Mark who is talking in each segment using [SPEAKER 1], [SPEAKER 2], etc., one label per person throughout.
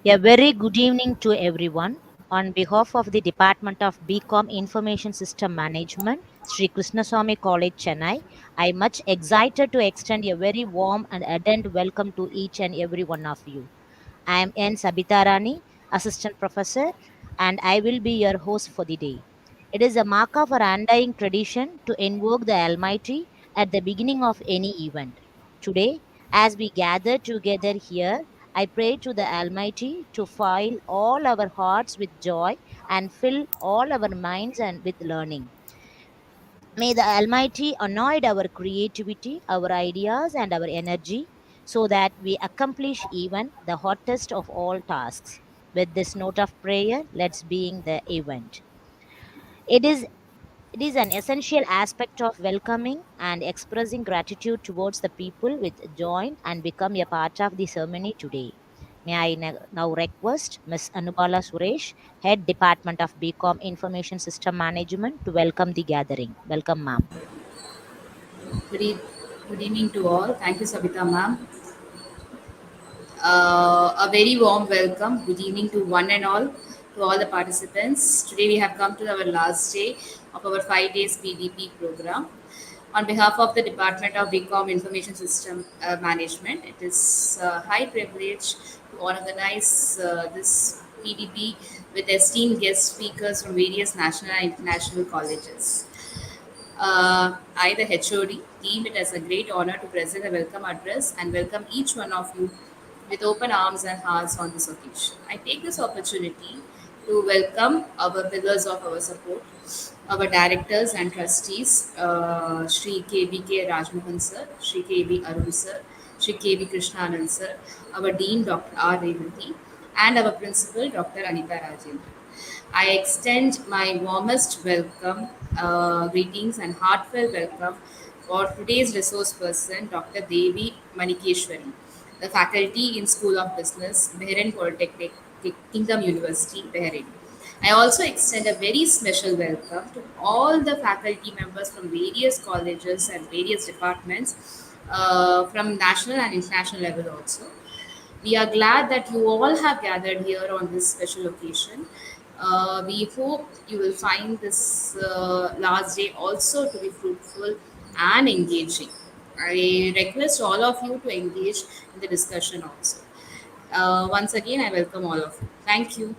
[SPEAKER 1] A very good evening to everyone. On behalf of the Department of BCom Information System Management, Sri Krishnaswamy College, Chennai, I am much excited to extend a very warm and ardent welcome to each and every one of you. I am N. Sabita Rani, Assistant Professor, and I will be your host for the day. It is a mark of our undying tradition to invoke the Almighty at the beginning of any event. Today, as we gather together here, I pray to the Almighty to fill all our hearts with joy and fill all our minds and with learning. May the Almighty anoint our creativity, our ideas, and our energy so that we accomplish even the hottest of all tasks. With this note of prayer, let's begin the event. It is it is an essential aspect of welcoming and expressing gratitude towards the people with join and become a part of the ceremony today. May I now request Ms. Anubala Suresh, Head Department of BCom Information System Management, to welcome the gathering. Welcome, ma'am.
[SPEAKER 2] Good, e- Good evening to all. Thank you, Sabita ma'am. A very warm welcome. Good evening to one and all, to all the participants. Today we have come to our last day of our 5 days PDP program. On behalf of the Department of BCom Information System Management, it is a high privilege to organize this PDP with esteemed guest speakers from various national and international colleges. I, the HOD, deem it as a great honor to present a welcome address and welcome each one of you with open arms and hearts on this occasion. I take this opportunity to welcome our pillars of our support, our directors and trustees, Sri KBK Rajmohan sir, Sri KB Arun sir, Sri KB Krishnanand sir, our Dean Dr. R. Revanthi, and our Principal Dr. Anita Rajendra. I extend my warmest welcome, greetings, and heartfelt welcome for today's resource person, Dr. Devi Manikeshwari, the faculty in School of Business, Bahrain Polytechnic, Kingdom University, Bahrain. I also extend a very special welcome to all the faculty members from various colleges and various departments from national and international level also. We are glad that you all have gathered here on this special occasion. We hope you will find this last day also to be fruitful and engaging. I request all of you to engage in the discussion also. Once again, I welcome all of you. Thank you.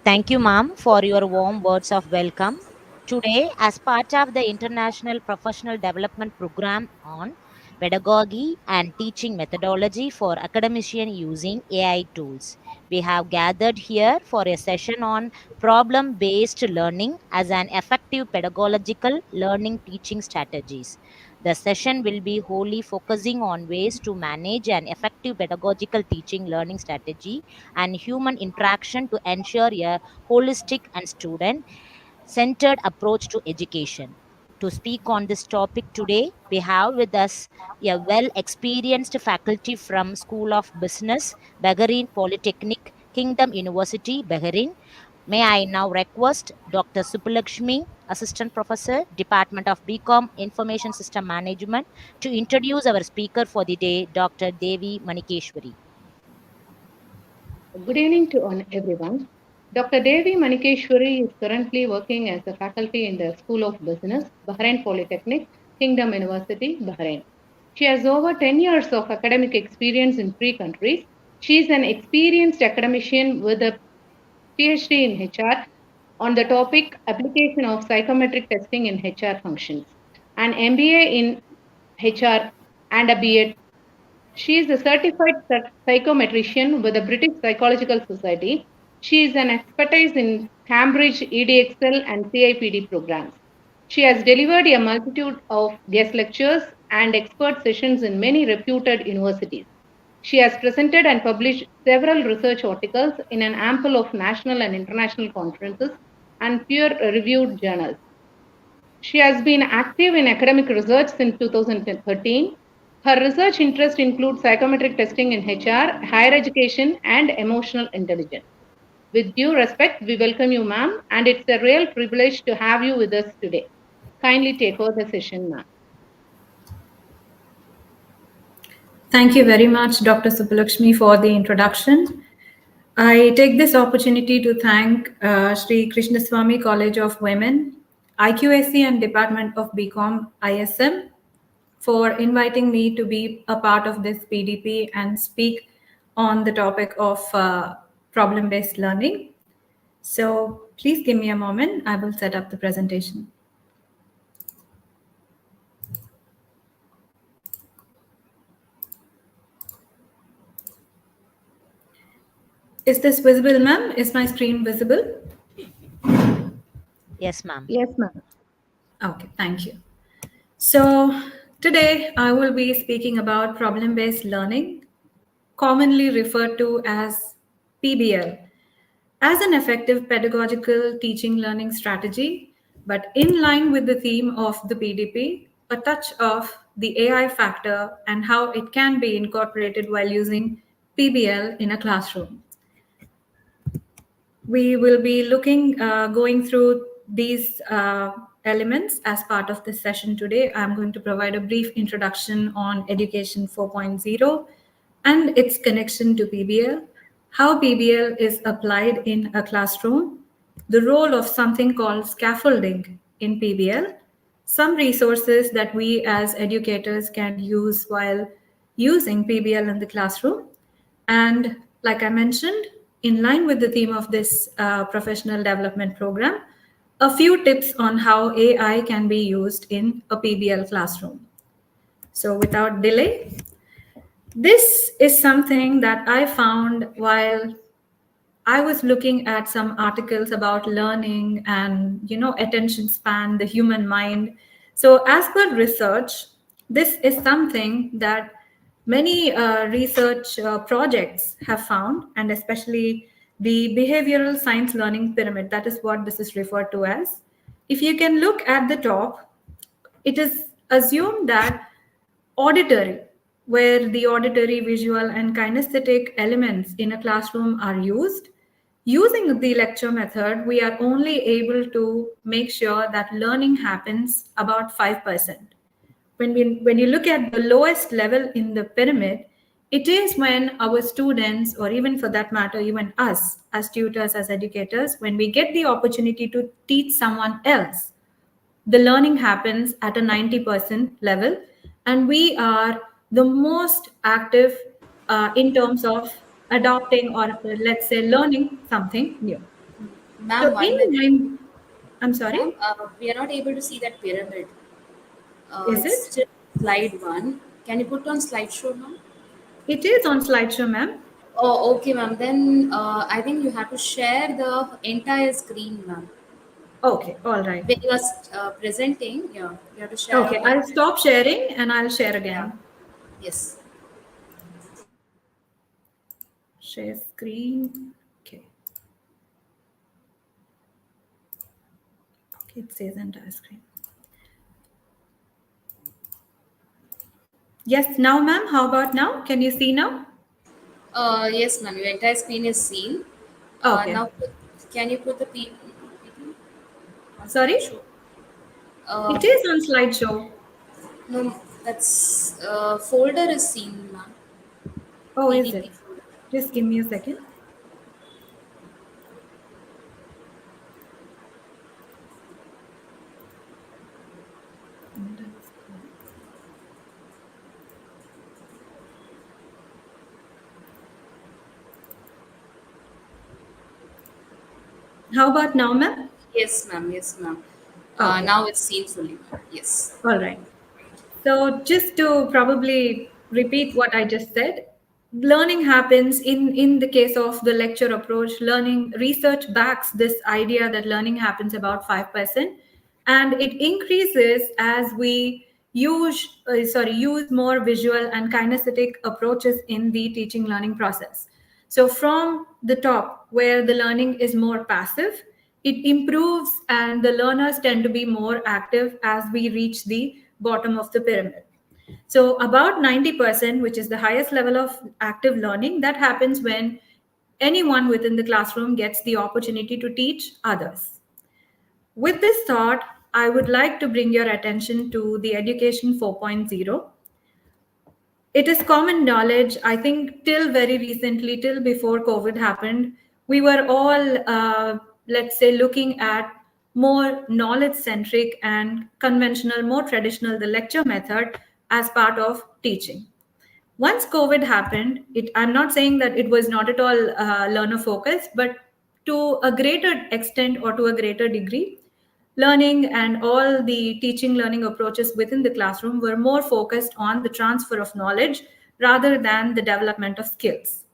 [SPEAKER 1] Thank you, ma'am, for your warm words of welcome. Today, as part of the International Professional Development Program on Pedagogy and Teaching Methodology for Academicians using AI tools, we have gathered here for a session on problem based learning as an effective pedagogical learning teaching strategies. The session will be wholly focusing on ways to manage an effective pedagogical teaching learning strategy and human interaction to ensure a holistic and student centered approach to education. To speak on this topic today, we have with us a well experienced faculty from School of Business, Bahrain Polytechnic, Kingdom University, Bahrain. May I now request Dr. Supalakshmi, Assistant Professor, Department of BCom Information System Management, to introduce our speaker for the day, Dr. Devi Manikeshwari.
[SPEAKER 3] Good evening to everyone. Dr. Devi Manikeshwari is currently working as a faculty in the School of Business, Bahrain Polytechnic, Kingdom University, Bahrain. She has over 10 years of academic experience in 3 countries. She is an experienced academician with a PhD in HR on the topic application of psychometric testing in HR functions, an MBA in HR, and a BEd. She is a certified psychometrician with the British Psychological Society. She is an expertise in Cambridge EDXL and CIPD programs. She has delivered a multitude of guest lectures and expert sessions in many reputed universities. She has presented and published several research articles in an ample of national and international conferences and peer-reviewed journals. She has been active in academic research since 2013. Her research interests include psychometric testing in HR, higher education, and emotional intelligence. With due respect, we welcome you, ma'am, and it's a real privilege to have you with us today. Kindly take over the session, ma'am.
[SPEAKER 4] Thank you very much, Dr. Subbulakshmi, for the introduction. I take this opportunity to thank Sri Krishnaswamy College of Women, IQAC, and Department of BCom ISM for inviting me to be a part of this PDP and speak on the topic of problem-based learning. So please give me a moment. I will set up the presentation. Is this visible, ma'am? Is my screen visible?
[SPEAKER 1] Yes, ma'am.
[SPEAKER 3] Yes, ma'am.
[SPEAKER 4] Okay, thank you. So today I will be speaking about problem-based learning, commonly referred to as PBL, as an effective pedagogical teaching learning strategy, but in line with the theme of the PDP, a touch of the AI factor and how it can be incorporated while using PBL in a classroom. We will be going through these elements as part of this session today. I'm going to provide a brief introduction on Education 4.0 and its connection to PBL, how PBL is applied in a classroom, the role of something called scaffolding in PBL, some resources that we as educators can use while using PBL in the classroom, and like I mentioned, in line with the theme of this professional development program, a few tips on how AI can be used in a PBL classroom. So without delay, this is something that I found while I was looking at some articles about learning and attention span, the human mind. So as per research, this is something that many research projects have found, and especially the behavioral science learning pyramid, that is what this is referred to as. If you can look at the top, it is assumed that auditory, where the auditory, visual, and kinesthetic elements in a classroom are used. Using the lecture method, we are only able to make sure that learning happens about 5%. When you look at the lowest level in the pyramid, it is when our students, or even for that matter, even us as tutors, as educators, when we get the opportunity to teach someone else, the learning happens at a 90% level, and we are the most active in terms of adopting, or let's say learning something new.
[SPEAKER 2] Ma'am,
[SPEAKER 4] So
[SPEAKER 2] one
[SPEAKER 4] in
[SPEAKER 2] minute.
[SPEAKER 4] line, I'm
[SPEAKER 2] Ma'am,
[SPEAKER 4] sorry,
[SPEAKER 2] we are not able to see that pyramid.
[SPEAKER 4] is
[SPEAKER 2] It's
[SPEAKER 4] it?
[SPEAKER 2] still slide one. Can you put on slideshow, ma'am?
[SPEAKER 4] It is on slideshow, ma'am.
[SPEAKER 2] Oh, okay, ma'am. Then I think you have to share the entire screen, ma'am.
[SPEAKER 4] Okay, all right.
[SPEAKER 2] When you are presenting, yeah, you have to share
[SPEAKER 4] Okay,
[SPEAKER 2] out the
[SPEAKER 4] I'll
[SPEAKER 2] entire.
[SPEAKER 4] stop sharing and I'll share
[SPEAKER 2] Yeah.
[SPEAKER 4] again.
[SPEAKER 2] Yes.
[SPEAKER 4] Share screen. Okay. Okay, it says entire screen. Yes, now, ma'am. How about now? Can you see now?
[SPEAKER 2] Yes, ma'am. Your entire screen is seen.
[SPEAKER 4] Okay.
[SPEAKER 2] Now, can you put the on
[SPEAKER 4] Sorry?
[SPEAKER 2] slideshow? Uh,
[SPEAKER 4] It is on slideshow.
[SPEAKER 2] no, that's folder is seen, ma'am.
[SPEAKER 4] Oh, is
[SPEAKER 2] PDP
[SPEAKER 4] it?
[SPEAKER 2] folder.
[SPEAKER 4] Just give me a second. How about now, ma'am?
[SPEAKER 2] Yes, ma'am. Yes, ma'am.
[SPEAKER 4] Okay.
[SPEAKER 2] Now it's seen fully, ma'am. Yes.
[SPEAKER 4] All right. So just to probably repeat what I just said, learning happens in the case of the lecture approach. Learning research backs this idea that learning happens about 5%, and it increases as we use more visual and kinesthetic approaches in the teaching learning process. So from the top, where the learning is more passive, it improves and the learners tend to be more active as we reach the bottom of the pyramid. So about 90%, which is the highest level of active learning, that happens when anyone within the classroom gets the opportunity to teach others. With this thought, I would like to bring your attention to the Education 4.0. It is common knowledge, I think, till very recently, till before COVID happened, we were all, let's say, looking at more knowledge centric and conventional, more traditional, the lecture method as part of teaching. Once COVID happened, I'm not saying that it was not at all learner focused, but to a greater extent or to a greater degree, learning and all the teaching learning approaches within the classroom were more focused on the transfer of knowledge rather than the development of skills.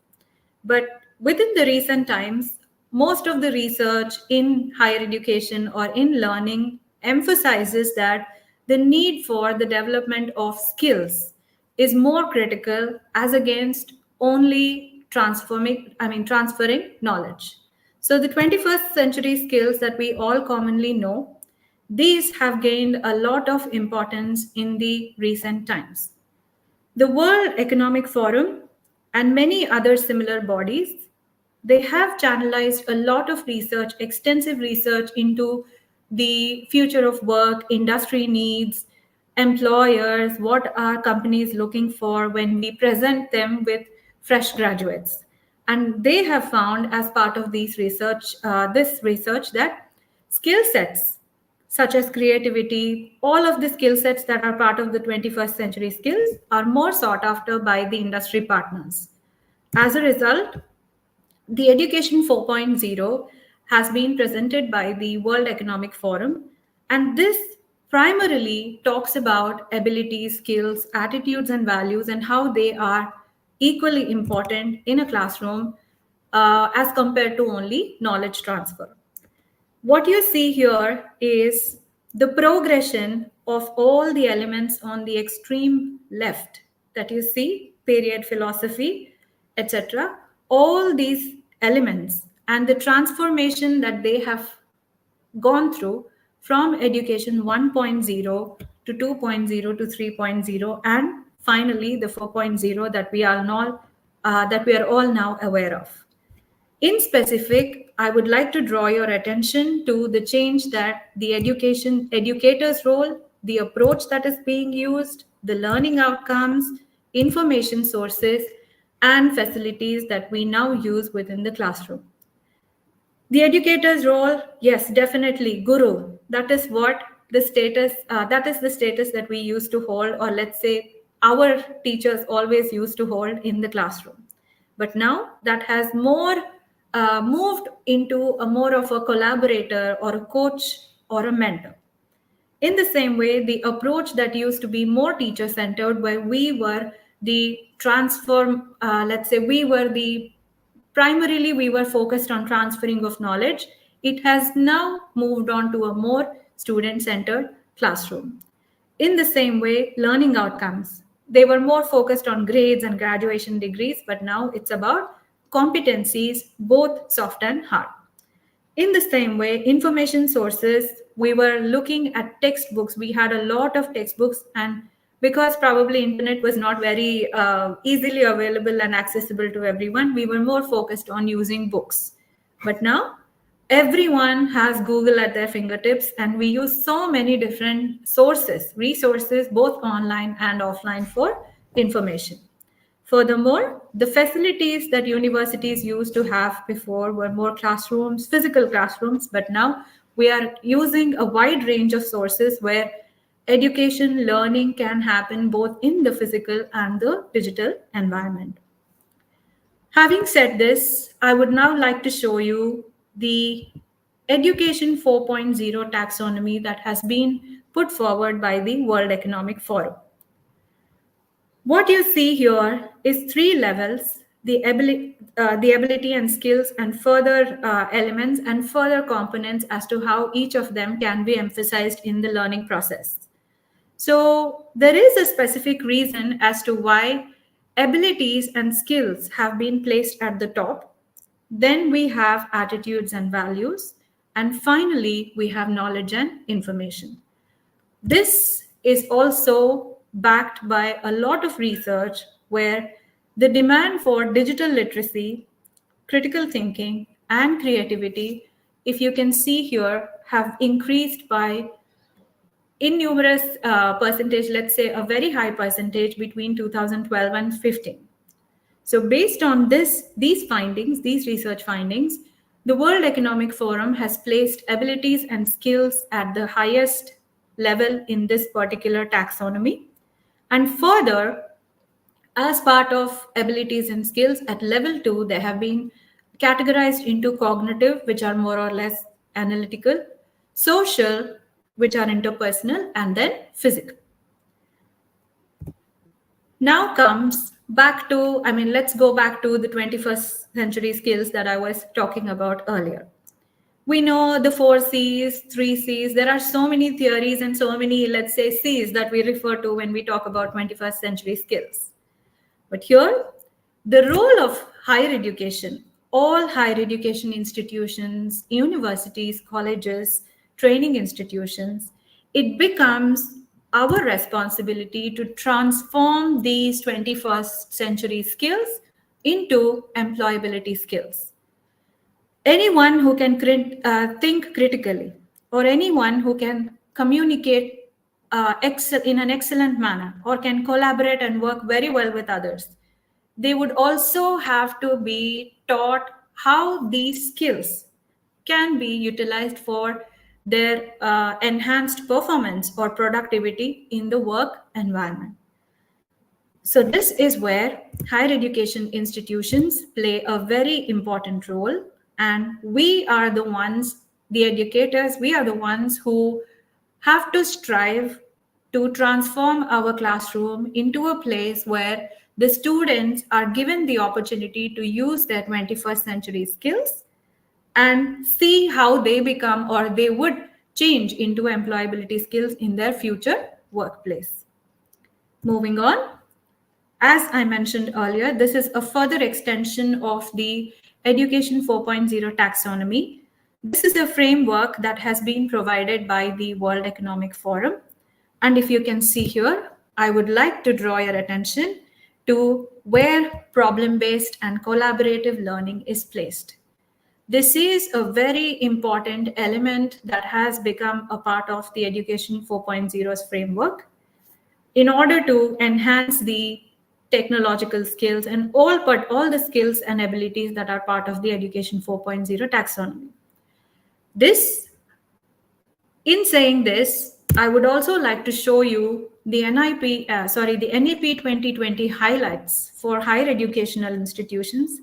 [SPEAKER 4] But within the recent times, most of the research in higher education or in learning emphasizes that the need for the development of skills is more critical as against only transferring knowledge. So the 21st century skills that we all commonly know, these have gained a lot of importance in the recent times. The World Economic Forum and many other similar bodies, they have channelized a lot of research, extensive research into the future of work, industry needs, employers, what are companies looking for when we present them with fresh graduates. And they have found as part of this research that skill sets such as creativity, all of the skill sets that are part of the 21st century skills are more sought after by the industry partners. As a result, the Education 4.0 has been presented by the World Economic Forum, and this primarily talks about abilities, skills, attitudes, and values, and how they are equally important in a classroom as compared to only knowledge transfer. What you see here is the progression of all the elements on the extreme left that you see, period philosophy, etc. All these elements and the transformation that they have gone through from education 1.0 to 2.0 to 3.0 and finally the 4.0 that we are all now aware of. In specific, I would like to draw your attention to the change that the educator's role, the approach that is being used, the learning outcomes, information sources, and facilities that we now use within the classroom. The educator's role, yes, definitely, guru. That is what the status. That is the status that we used to hold, or let's say our teachers always used to hold in the classroom. But now that has more moved into a more of a collaborator or a coach or a mentor. In the same way, the approach that used to be more teacher centered, where we were the transform, let's say we were the primarily we were focused on transferring of knowledge, it has now moved on to a more student centered classroom. In the same way, learning outcomes, they were more focused on grades and graduation degrees, but now it's about competencies, both soft and hard. In the same way, information sources, we were looking at textbooks. We had a lot of textbooks, and because probably internet was not very easily available and accessible to everyone, we were more focused on using books. But now everyone has Google at their fingertips, and we use so many different resources, both online and offline for information. Furthermore, the facilities that universities used to have before were more classrooms, physical classrooms, but now we are using a wide range of sources where education, learning can happen both in the physical and the digital environment. Having said this, I would now like to show you the Education 4.0 taxonomy that has been put forward by the World Economic Forum. What you see here is three levels, the ability and skills and further elements and further components as to how each of them can be emphasized in the learning process. So there is a specific reason as to why abilities and skills have been placed at the top. Then we have attitudes and values. And finally, we have knowledge and information. This is also backed by a lot of research where the demand for digital literacy, critical thinking, and creativity, if you can see here, have increased by in numerous percentage, let's say a very high percentage between 2012 and 15. So based on these findings, these research findings, the World Economic Forum has placed abilities and skills at the highest level in this particular taxonomy. And further, as part of abilities and skills at level 2, they have been categorized into cognitive, which are more or less analytical, social, which are interpersonal, and then physical. Now comes back to, let's go back to the 21st century skills that I was talking about earlier. We know the 4 C's, 3 C's. There are so many theories and so many, let's say, C's that we refer to when we talk about 21st century skills. But here, the role of higher education, all higher education institutions, universities, colleges, training institutions, it becomes our responsibility to transform these 21st century skills into employability skills. Anyone who can think critically, or anyone who can communicate in an excellent manner, or can collaborate and work very well with others, they would also have to be taught how these skills can be utilized for their enhanced performance or productivity in the work environment. So this is where higher education institutions play a very important role, and we are the ones, the educators, we are the ones who have to strive to transform our classroom into a place where the students are given the opportunity to use their 21st century skills and see how they become, or they would change into employability skills in their future workplace. Moving on. As I mentioned earlier, this is a further extension of the Education 4.0 taxonomy. This is a framework that has been provided by the World Economic Forum. And if you can see here, I would like to draw your attention to where problem-based and collaborative learning is placed. This is a very important element that has become a part of the Education 4.0's framework in order to enhance the technological skills and all the skills and abilities that are part of the Education 4.0 taxonomy. In saying this, I would also like to show you the NEP 2020 highlights for higher educational institutions.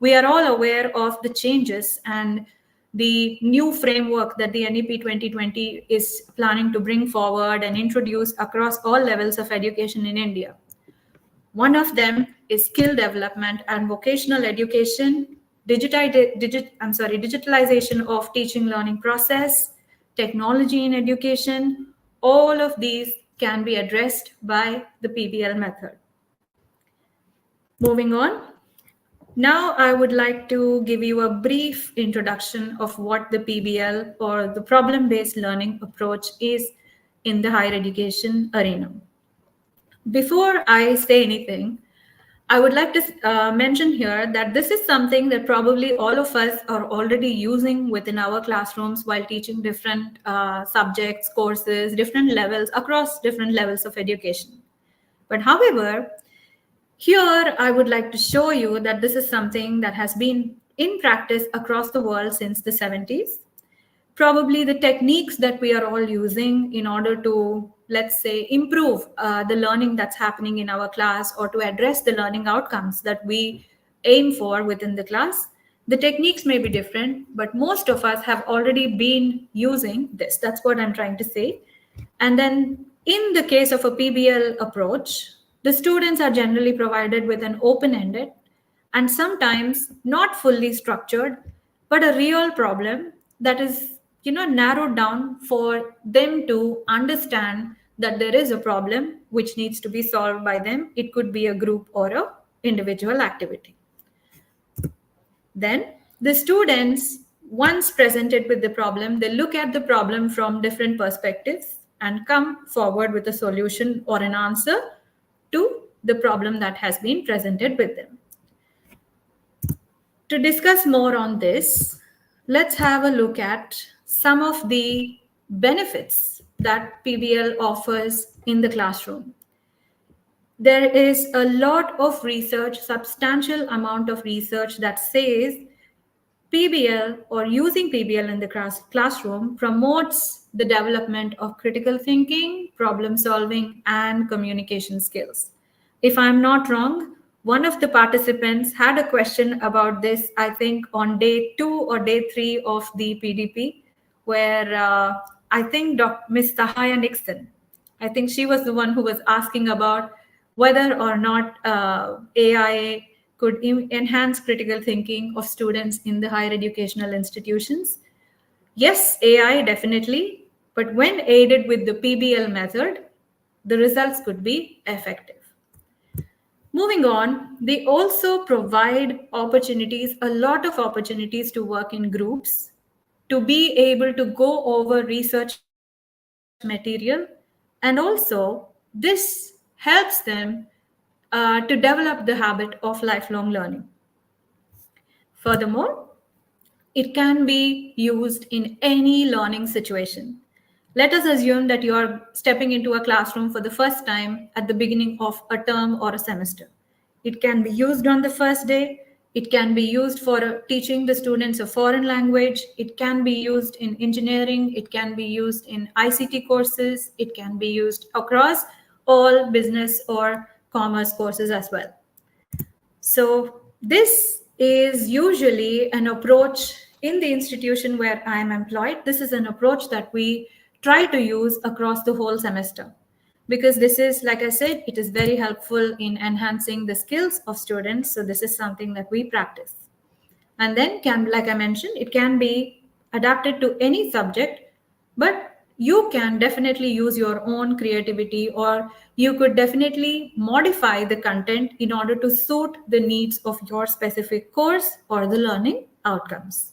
[SPEAKER 4] We are all aware of the changes and the new framework that the NEP 2020 is planning to bring forward and introduce across all levels of education in India. One of them is skill development and vocational education, digitalization of teaching learning process, technology in education. All of these can be addressed by the PBL method. Moving on. Now I would like to give you a brief introduction of what the PBL, or the problem-based learning approach, is in the higher education arena. Before I say anything, I would like to mention here that this is something that probably all of us are already using within our classrooms while teaching different subjects, courses, different levels, across different levels of education. But however, here I would like to show you that this is something that has been in practice across the world since the 70s. Probably the techniques that we are all using in order to, let's say, improve the learning that's happening in our class, or to address the learning outcomes that we aim for within the class, the techniques may be different, but most of us have already been using this. That's what I'm trying to say. And then in the case of a PBL approach, the students are generally provided with an open-ended and sometimes not fully structured, but a real problem that is narrowed down for them to understand that there is a problem which needs to be solved by them. It could be a group or an individual activity. Then the students, once presented with the problem, they look at the problem from different perspectives and come forward with a solution or an answer to the problem that has been presented with them. To discuss more on this, let's have a look at some of the benefits that PBL offers in the classroom. There is a lot of research, substantial amount of research that says PBL or using PBL in the classroom promotes the development of critical thinking, problem solving, and communication skills. If I'm not wrong, one of the participants had a question about this, I think on day 2 or day 3 of the PDP, where I think Ms. Sahaya Nixon, I think she was the one who was asking about whether or not AI could enhance critical thinking of students in the higher educational institutions. Yes, AI definitely, but when aided with the PBL method, the results could be effective. Moving on, they also provide opportunities, a lot of opportunities to work in groups, to be able to go over research material, and also this helps them to develop the habit of lifelong learning. Furthermore, it can be used in any learning situation. Let us assume that you are stepping into a classroom for the first time at the beginning of a term or a semester. It can be used on the first day. It can be used for teaching the students a foreign language. It can be used in engineering. It can be used in ICT courses. It can be used across all business or commerce courses as well. So this is usually an approach in the institution where I am employed. This is an approach that we try to use across the whole semester, because this is, like I said, it is very helpful in enhancing the skills of students. So this is something that we practice. And then like I mentioned, it can be adapted to any subject, but you can definitely use your own creativity, or you could definitely modify the content in order to suit the needs of your specific course or the learning outcomes.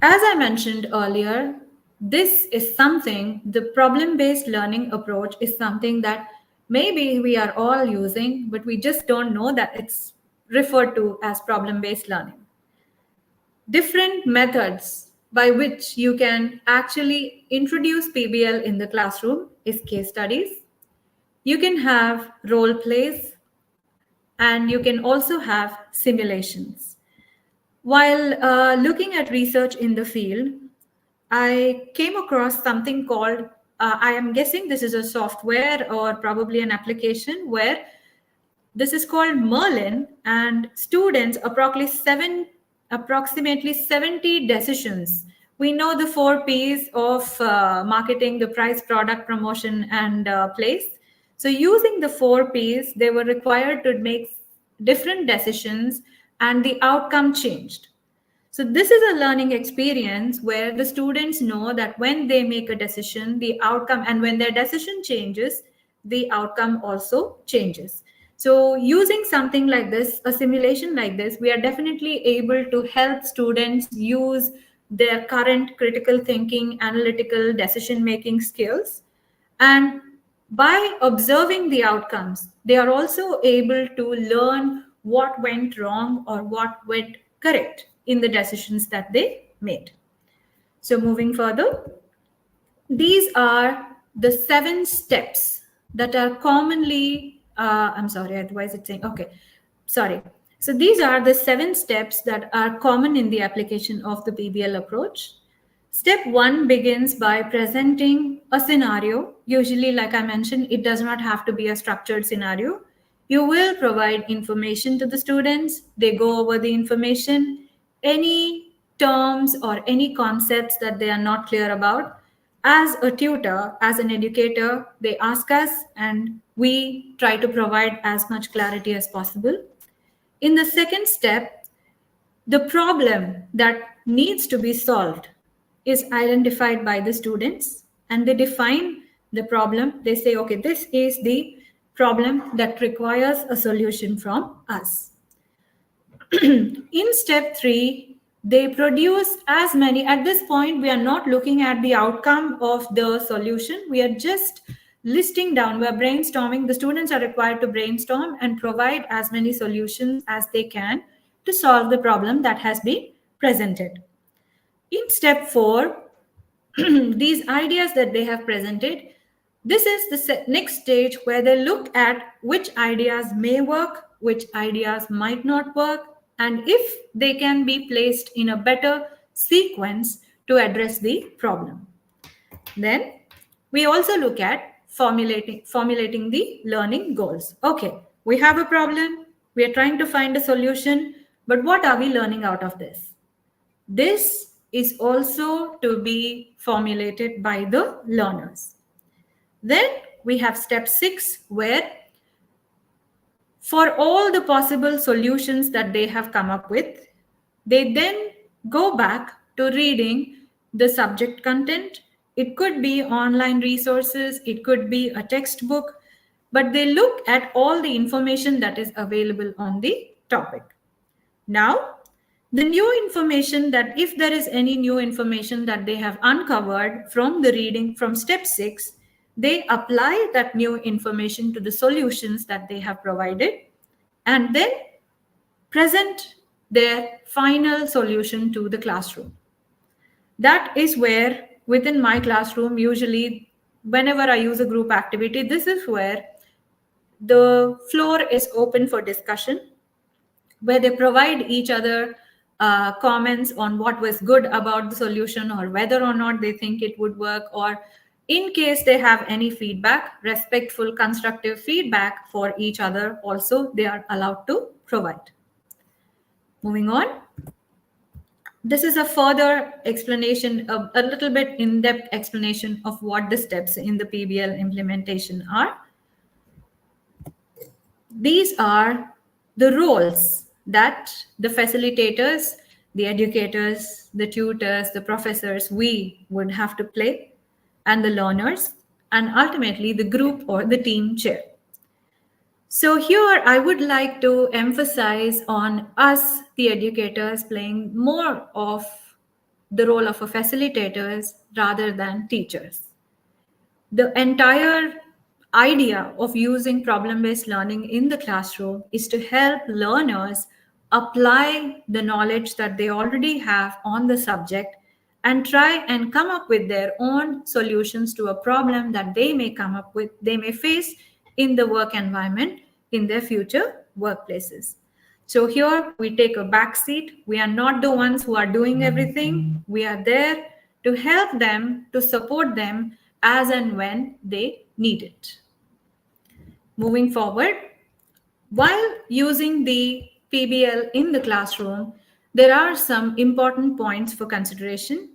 [SPEAKER 4] As I mentioned earlier, this is something, the problem-based learning approach is something that maybe we are all using, but we just don't know that it's referred to as problem-based learning. Different methods by which you can actually introduce PBL in the classroom is case studies. You can have role plays, and you can also have simulations. While looking at research in the field, I came across something called, I am guessing this is a software or probably an application, where this is called Merlin, and students approximately 70 decisions. We know the 4 P's of marketing: the price, product, promotion, and place. So using the 4 P's, they were required to make different decisions, and the outcome changed. So this is a learning experience where the students know that when they make a decision, the outcome, and when their decision changes, the outcome also changes. So using something like this, a simulation like this, we are definitely able to help students use their current critical thinking, analytical decision-making skills. And by observing the outcomes, they are also able to learn what went wrong or what went correct in the decisions that they made. So moving further, these are the 7 steps that are commonly, I'm sorry, otherwise it's saying, okay, sorry. So these are the 7 steps that are common in the application of the PBL approach. Step 1 begins by presenting a scenario. Usually, like I mentioned, it does not have to be a structured scenario. You will provide information to the students. They go over the information. Any terms or any concepts that they are not clear about, as a tutor, as an educator, they ask us, and we try to provide as much clarity as possible. In the second step, the problem that needs to be solved is identified by the students, and they define the problem. They say, okay, this is the problem that requires a solution from us. In step 3, they produce as many. At this point, we are not looking at the outcome of the solution. We are just listing down, we are brainstorming. The students are required to brainstorm and provide as many solutions as they can to solve the problem that has been presented. In step 4, these ideas that they have presented, this is the next stage where they look at which ideas may work, which ideas might not work, and if they can be placed in a better sequence to address the problem. Then we also look at formulating the learning goals. Okay, we have a problem, we are trying to find a solution, but what are we learning out of this? This is also to be formulated by the learners. Then we have step 6, where for all the possible solutions that they have come up with, they then go back to reading the subject content. It could be online resources, it could be a textbook, but they look at all the information that is available on the topic. Now, the new information, that if there is any new information that they have uncovered from the reading from step 6, they apply that new information to the solutions that they have provided and then present their final solution to the classroom. That is where, within my classroom, usually whenever I use a group activity, this is where the floor is open for discussion, where they provide each other comments on what was good about the solution or whether or not they think it would work, or in case they have any feedback, respectful, constructive feedback for each other also they are allowed to provide. Moving on. This is a further explanation, a little bit in-depth explanation of what the steps in the PBL implementation are. These are the roles that the facilitators, the educators, the tutors, the professors, we would have to play, and the learners, and ultimately the group or the team chair. So here I would like to emphasize on us, the educators, playing more of the role of a facilitators rather than teachers. The entire idea of using problem-based learning in the classroom is to help learners apply the knowledge that they already have on the subject and try and come up with their own solutions to a problem that they may come up with, they may face in the work environment in their future workplaces. So here we take a back seat. We are not the ones who are doing everything. We are there to help them, to support them as and when they need it. Moving forward, while using the PBL in the classroom, there are some important points for consideration.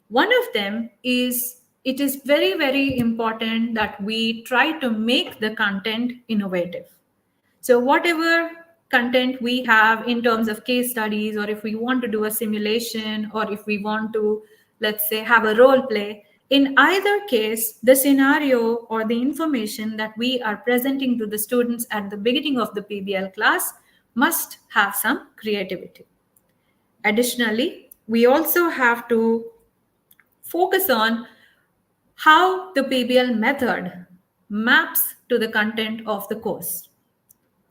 [SPEAKER 4] One of them is it is very, very important that we try to make the content innovative. So whatever content we have in terms of case studies, or if we want to do a simulation, or if we want to, let's say, have a role play, in either case, the scenario or the information that we are presenting to the students at the beginning of the PBL class must have some creativity. Additionally, we also have to focus on how the PBL method maps to the content of the course.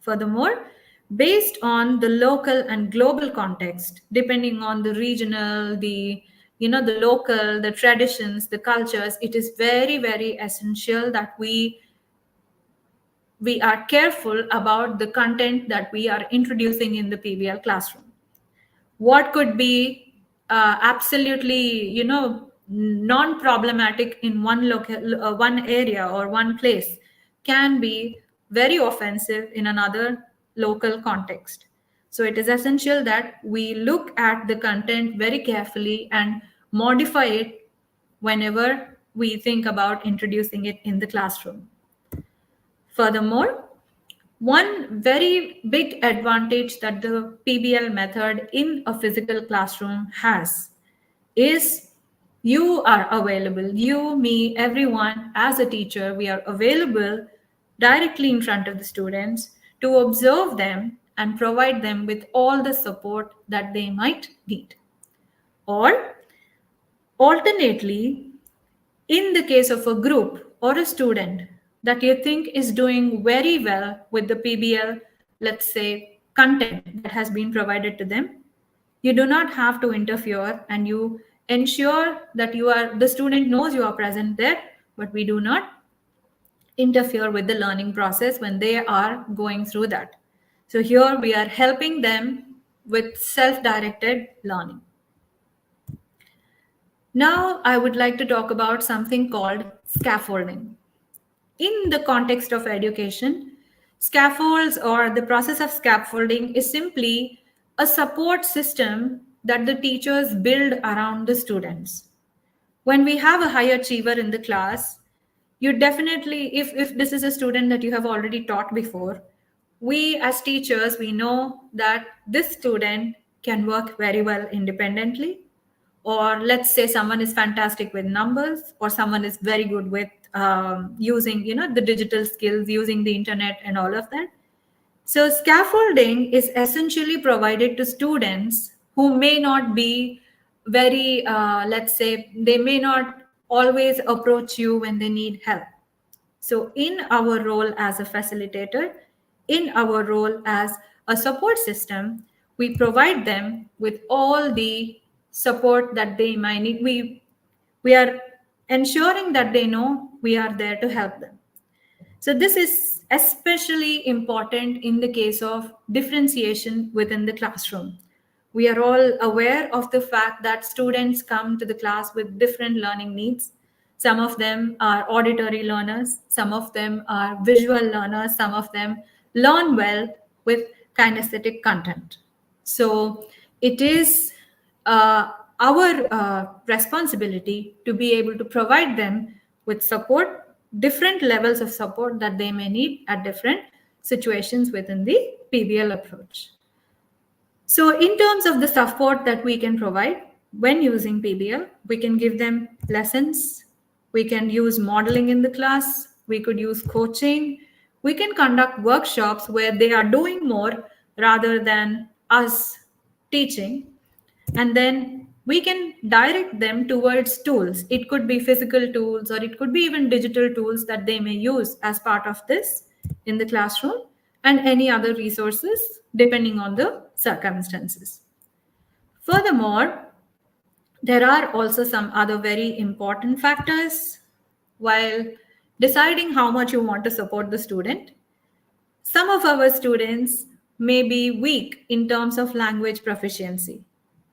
[SPEAKER 4] Furthermore, based on the local and global context, depending on the regional, the local, the traditions, the cultures, it is very, very essential that we are careful about the content that we are introducing in the PBL classroom. What could be absolutely, non-problematic in one area or one place can be very offensive in another local context. So it is essential that we look at the content very carefully and modify it whenever we think about introducing it in the classroom. Furthermore, one very big advantage that the PBL method in a physical classroom has is you are available. You, me, everyone as a teacher, we are available directly in front of the students to observe them and provide them with all the support that they might need. Or alternately, in the case of a group or a student that you think is doing very well with the PBL, let's say, content that has been provided to them, you do not have to interfere and you ensure that the student knows you are present there, but we do not interfere with the learning process when they are going through that. So here we are helping them with self-directed learning. Now I would like to talk about something called scaffolding. In the context of education, scaffolds or the process of scaffolding is simply a support system that the teachers build around the students. When we have a high achiever in the class, you definitely, if this is a student that you have already taught before, we as teachers, we know that this student can work very well independently. Or let's say someone is fantastic with numbers, or someone is very good with using the digital skills, using the internet and all of that. So scaffolding is essentially provided to students who may not be very, let's say, they may not always approach you when they need help. So in our role as a facilitator, in our role as a support system, we provide them with all the support that they might need. We are ensuring that they know we are there to help them. So this is especially important in the case of differentiation within the classroom. We are all aware of the fact that students come to the class with different learning needs. Some of them are auditory learners, some of them are visual learners, some of them learn well with kinesthetic content. So it is our responsibility to be able to provide them with support, different levels of support that they may need at different situations within the PBL approach. So in terms of the support that we can provide when using PBL, we can give them lessons, we can use modeling in the class, we could use coaching, we can conduct workshops where they are doing more rather than us teaching. And then we can direct them towards tools. It could be physical tools, or it could be even digital tools that they may use as part of this in the classroom, and any other resources depending on the circumstances. Furthermore, there are also some other very important factors while deciding how much you want to support the student. Some of our students may be weak in terms of language proficiency.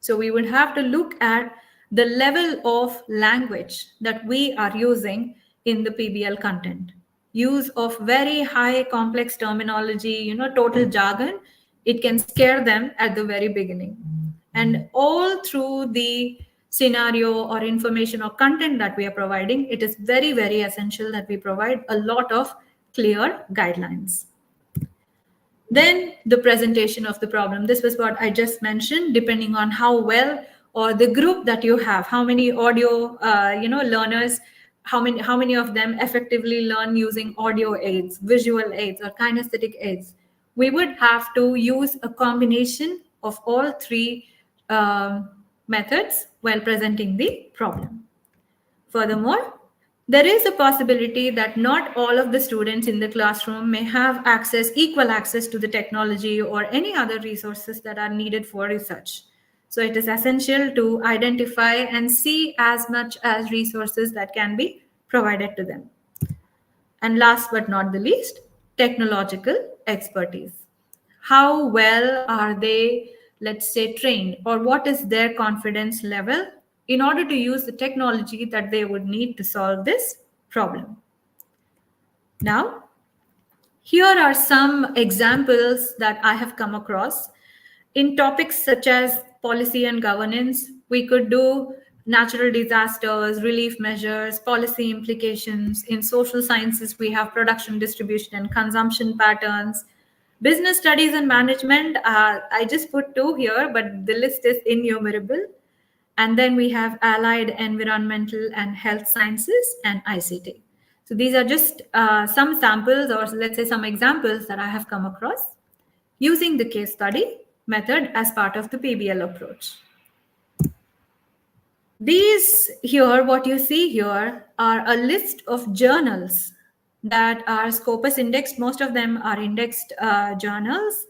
[SPEAKER 4] So we would have to look at the level of language that we are using in the PBL content. Use of very high complex terminology, total jargon, it can scare them at the very beginning. And all through the scenario or information or content that we are providing, it is very, very essential that we provide a lot of clear guidelines. Then the presentation of the problem. This was what I just mentioned, depending on how well, or the group that you have, how many audio learners, how many of them effectively learn using audio aids, visual aids, or kinesthetic aids. We would have to use a combination of all three methods while presenting the problem. Furthermore, there is a possibility that not all of the students in the classroom may have equal access to the technology or any other resources that are needed for research. So it is essential to identify and see as much as resources that can be provided to them. And last but not the least, technological expertise. How well are they, let's say, trained, or what is their confidence level in order to use the technology that they would need to solve this problem? Now, here are some examples that I have come across. In topics such as policy and governance, we could do natural disasters, relief measures, policy implications. In social sciences, we have production, distribution, and consumption patterns. Business studies and management, I just put two here, but the list is innumerable. And then we have allied environmental and health sciences and ICT. So these are just some samples, or let's say some examples that I have come across using the case study method as part of the PBL approach. These here, what you see here, are a list of journals that are Scopus indexed. Most of them are indexed journals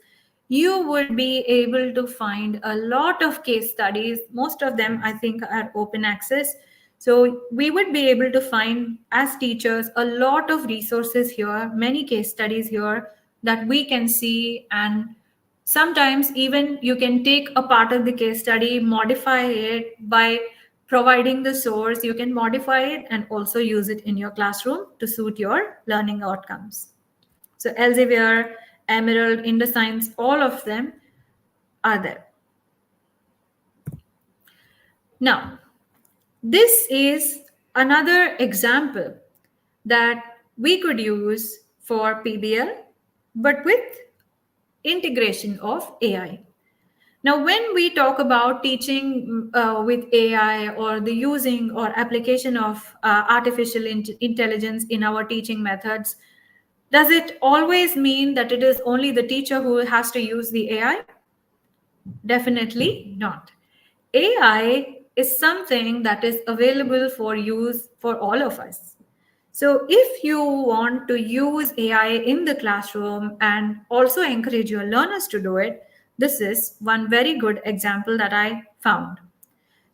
[SPEAKER 4] you would be able to find a lot of case studies. Most of them, I think, are open access. So we would be able to find, as teachers, a lot of resources here, many case studies here that we can see. And sometimes even you can take a part of the case study, modify it by providing the source. You can modify it and also use it in your classroom to suit your learning outcomes. So Elsevier, Emerald, IndoScience, all of them are there. Now, this is another example that we could use for PBL, but with integration of AI. Now, when we talk about teaching with AI, or the using or application of artificial intelligence in our teaching methods, does it always mean that it is only the teacher who has to use the AI? Definitely not. AI is something that is available for use for all of us. So if you want to use AI in the classroom and also encourage your learners to do it, this is one very good example that I found.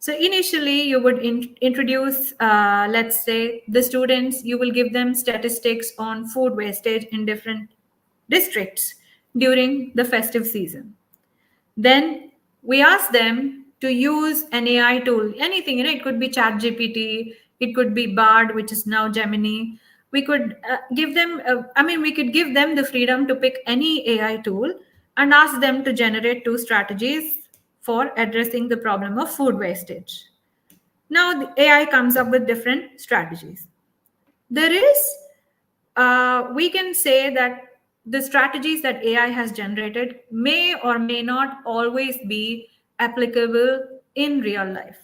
[SPEAKER 4] So initially you would introduce, let's say, the students, you will give them statistics on food wastage in different districts during the festive season. Then we ask them to use an AI tool, anything, it could be ChatGPT, it could be Bard, which is now Gemini. We could give them, we could give them the freedom to pick any AI tool and ask them to generate 2 strategies for addressing the problem of food wastage. Now the AI comes up with different strategies. There is, we can say that the strategies that AI has generated may or may not always be applicable in real life.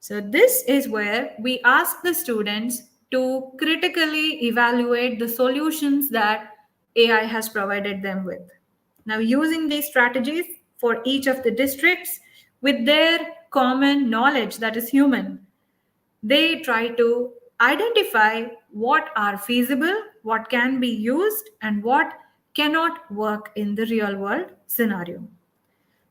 [SPEAKER 4] So this is where we ask the students to critically evaluate the solutions that AI has provided them with. Now, using these strategies for each of the districts with their common knowledge that is human, they try to identify what are feasible, what can be used, and what cannot work in the real world scenario.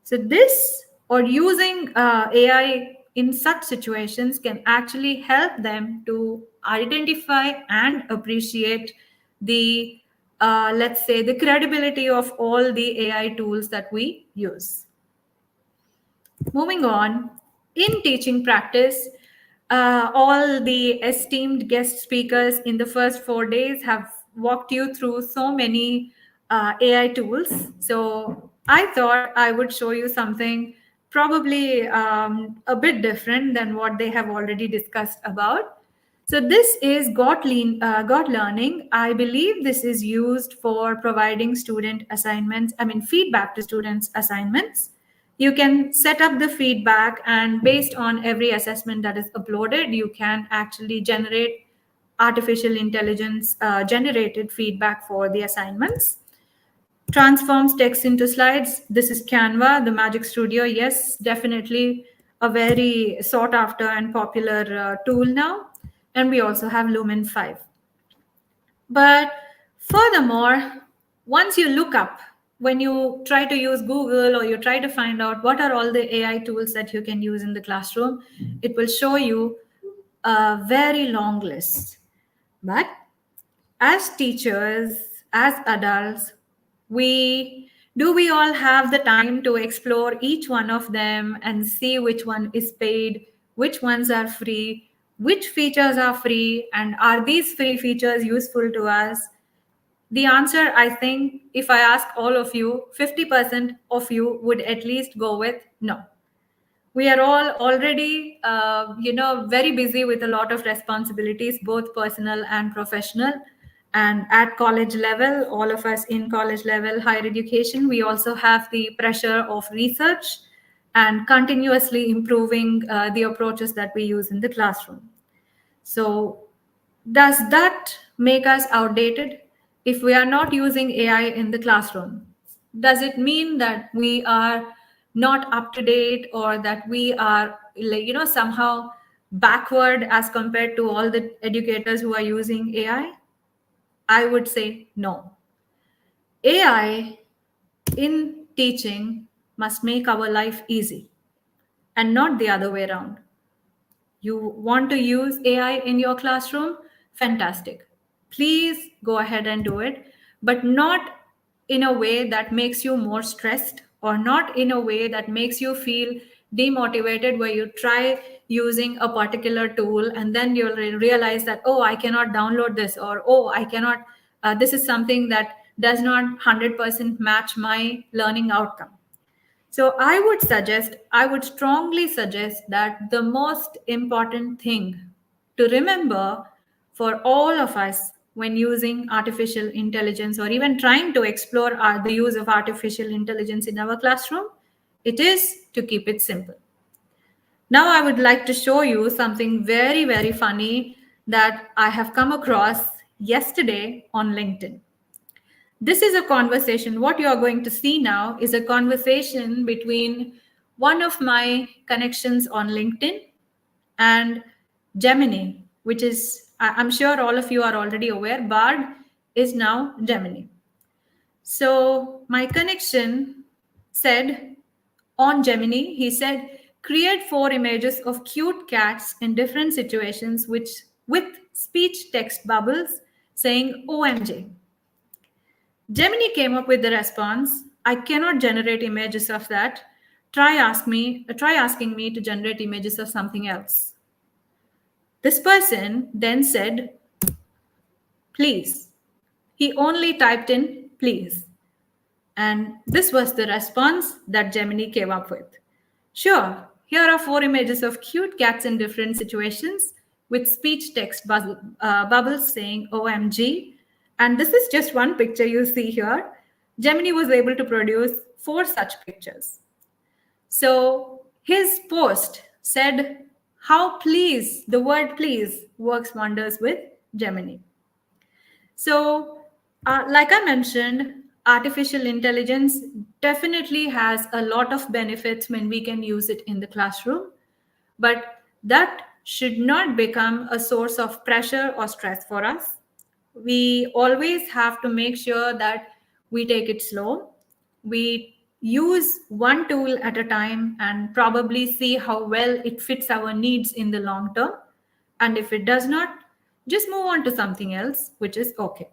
[SPEAKER 4] So this, or using AI in such situations, can actually help them to identify and appreciate the, let's say, the credibility of all the AI tools that we use. Moving on, in teaching practice, all the esteemed guest speakers in the first 4 days have walked you through so many AI tools. So I thought I would show you something probably a bit different than what they have already discussed about. So this is Got Learning. I believe this is used for providing student assignments, feedback to students' assignments. You can set up the feedback, and based on every assessment that is uploaded, you can actually generate artificial intelligence generated feedback for the assignments. Transforms text into slides. This is Canva, the Magic Studio. Yes, definitely a very sought after and popular tool now. And we also have Lumen 5. But furthermore, once you look up, when you try to use Google or you try to find out what are all the AI tools that you can use in the classroom, it will show you a very long list. But as teachers, as adults, we all have the time to explore each one of them and see which one is paid, which ones are free, which features are free, and are these free features useful to us? The answer, I think, if I ask all of you, 50% of you would at least go with no. We are all already very busy with a lot of responsibilities, both personal and professional. And at college level, all of us in college level higher education, we also have the pressure of research and continuously improving the approaches that we use in the classroom. So does that make us outdated if we are not using AI in the classroom? Does it mean that we are not up to date, or that we are somehow backward as compared to all the educators who are using AI? I would say no. AI in teaching must make our life easy and not the other way around. You want to use AI in your classroom? Fantastic. Please go ahead and do it, but not in a way that makes you more stressed or not in a way that makes you feel demotivated, where you try using a particular tool and then you'll realize that, oh, I cannot download this, or oh, I cannot, this is something that does not 100% match my learning outcome. So I would strongly suggest that the most important thing to remember for all of us when using artificial intelligence or even trying to explore the use of artificial intelligence in our classroom, it is to keep it simple. Now I would like to show you something very, very funny that I have come across yesterday on LinkedIn. This is a conversation. What you are going to see now is a conversation between one of my connections on LinkedIn and Gemini, which is, I'm sure all of you are already aware, Bard is now Gemini. So my connection said on Gemini, he said, create 4 images of cute cats in different situations with speech text bubbles saying OMG. Gemini came up with the response, I cannot generate images of that. Try asking me to generate images of something else. This person then said, please. He only typed in please. And this was the response that Gemini came up with. Sure, here are 4 images of cute cats in different situations with speech text bubbles saying OMG. And this is just one picture you see here. Gemini was able to produce 4 such pictures. So his post said how please, the word please, works wonders with Gemini. So like I mentioned, artificial intelligence definitely has a lot of benefits when we can use it in the classroom, but that should not become a source of pressure or stress for us. We always have to make sure that we take it slow. We use one tool at a time and probably see how well it fits our needs in the long term. And if it does not, just move on to something else, which is okay.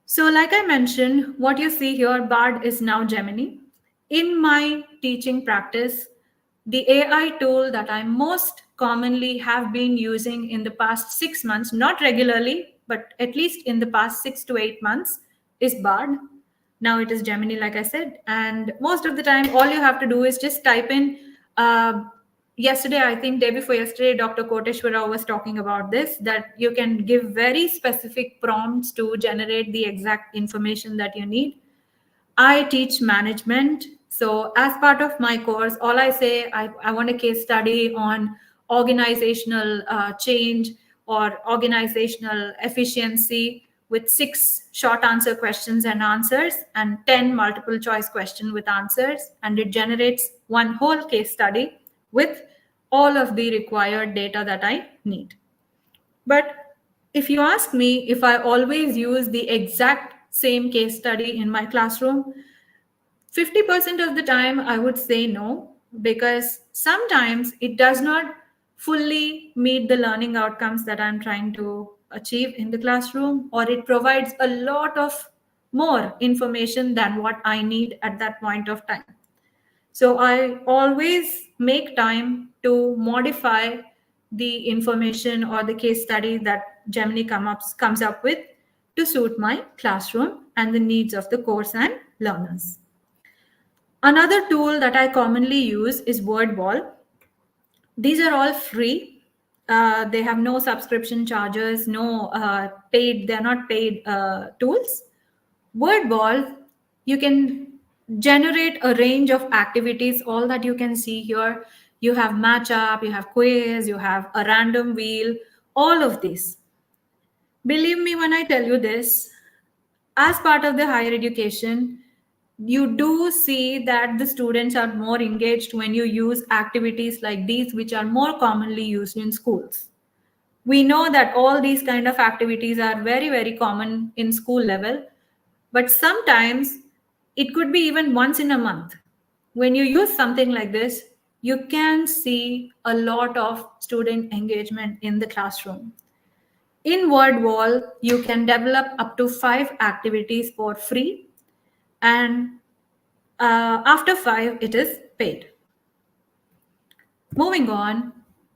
[SPEAKER 4] So like I mentioned, what you see here, Bard is now Gemini. In my teaching practice, the AI tool that I most commonly have been using in the past 6 months, not regularly, but at least in the past 6 to 8 months, is Bard. Now it is Gemini, like I said. And most of the time, all you have to do is just type in, yesterday, I think day before yesterday, Dr. Koteshwara was talking about this, that you can give very specific prompts to generate the exact information that you need. I teach management. So as part of my course, all I say, I want a case study on organizational change or organizational efficiency with 6 short answer questions and answers and 10 multiple choice questions with answers. And it generates one whole case study with all of the required data that I need. But if you ask me if I always use the exact same case study in my classroom, 50% of the time I would say no, because sometimes it does not fully meet the learning outcomes that I'm trying to achieve in the classroom, or it provides a lot of more information than what I need at that point of time. So I always make time to modify the information or the case study that Gemini comes up with to suit my classroom and the needs of the course and learners. Another tool that I commonly use is WordWall. These are all free. They have no subscription charges, no paid, they're not paid tools. WordWall, you can generate a range of activities, all that you can see here. You have matchup, you have quiz, you have a random wheel, all of these. Believe me when I tell you this, as part of the higher education, you do see that the students are more engaged when you use activities like these, which are more commonly used in schools. We know that all these kind of activities are very, very common in school level, but sometimes It could be even once in a month. When you use something like this, you can see a lot of student engagement in the classroom. In Word Wall, you can develop up to 5 activities for free, and after 5, it is paid. Moving on,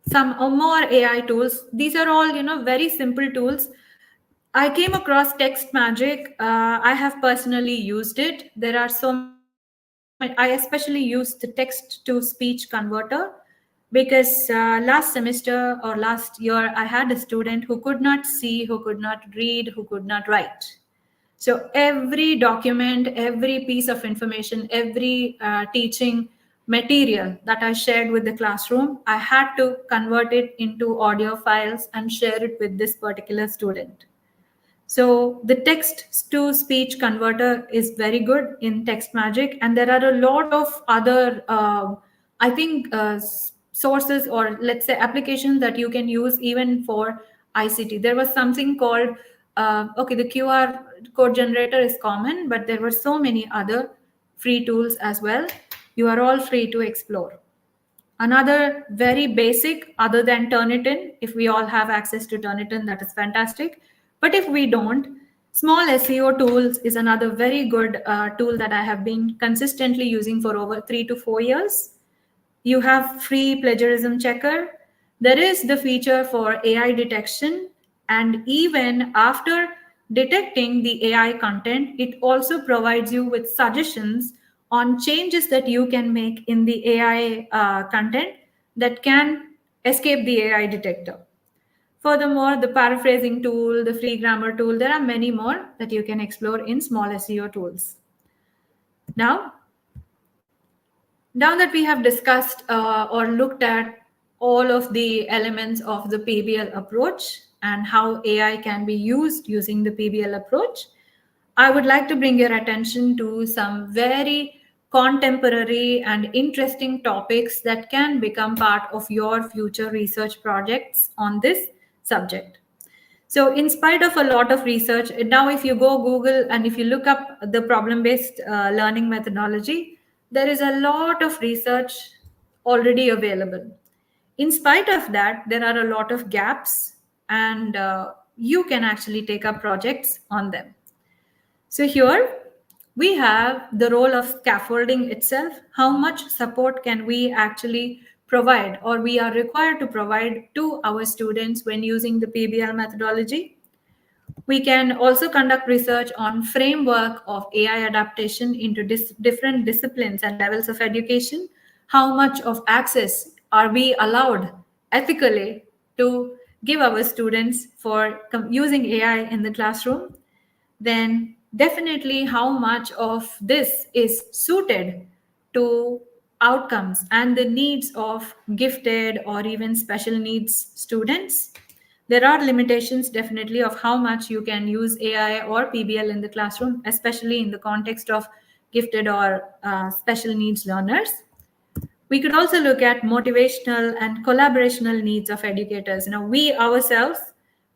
[SPEAKER 4] some more AI tools. These are all, very simple tools. I came across Text Magic. I have personally used it. There are so many. I especially use the text to speech converter because last semester or last year, I had a student who could not see, who could not read, who could not write. So every document, every piece of information, every teaching material that I shared with the classroom, I had to convert it into audio files and share it with this particular student. So the text to speech converter is very good in Text Magic, and there are a lot of other, I think, sources or let's say applications that you can use even for ICT. There was something called, okay, the QR code generator is common, but there were so many other free tools as well. You are all free to explore. Another very basic, other than Turnitin, if we all have access to Turnitin, that is fantastic. But if we don't, Small SEO Tools is another very good tool that I have been consistently using for over 3 to 4 years. You have free plagiarism checker. There is the feature for AI detection. And even after detecting the AI content, it also provides you with suggestions on changes that you can make in the AI content that can escape the AI detector. Furthermore, the paraphrasing tool, the free grammar tool, there are many more that you can explore in small SEO tools. Now, now that we have discussed or looked at all of the elements of the PBL approach and how AI can be used using the PBL approach, I would like to bring your attention to some very contemporary and interesting topics that can become part of your future research projects on this subject. So, in spite of a lot of research, now if you go Google and if you look up the problem based learning methodology, there is a lot of research already available. In spite of that, there are a lot of gaps, and you can actually take up projects on them. So, here we have the role of scaffolding itself. How much support can we actually provide, or we are required to provide to our students when using the PBL methodology? We can also conduct research on framework of AI adaptation into different disciplines and levels of education. How much of access are we allowed ethically to give our students for using AI in the classroom? Then definitely how much of this is suited to outcomes and the needs of gifted or even special needs students. There are limitations definitely of how much you can use AI or PBL in the classroom, especially in the context of gifted or special needs learners. We could also look at motivational and collaborational needs of educators. We ourselves,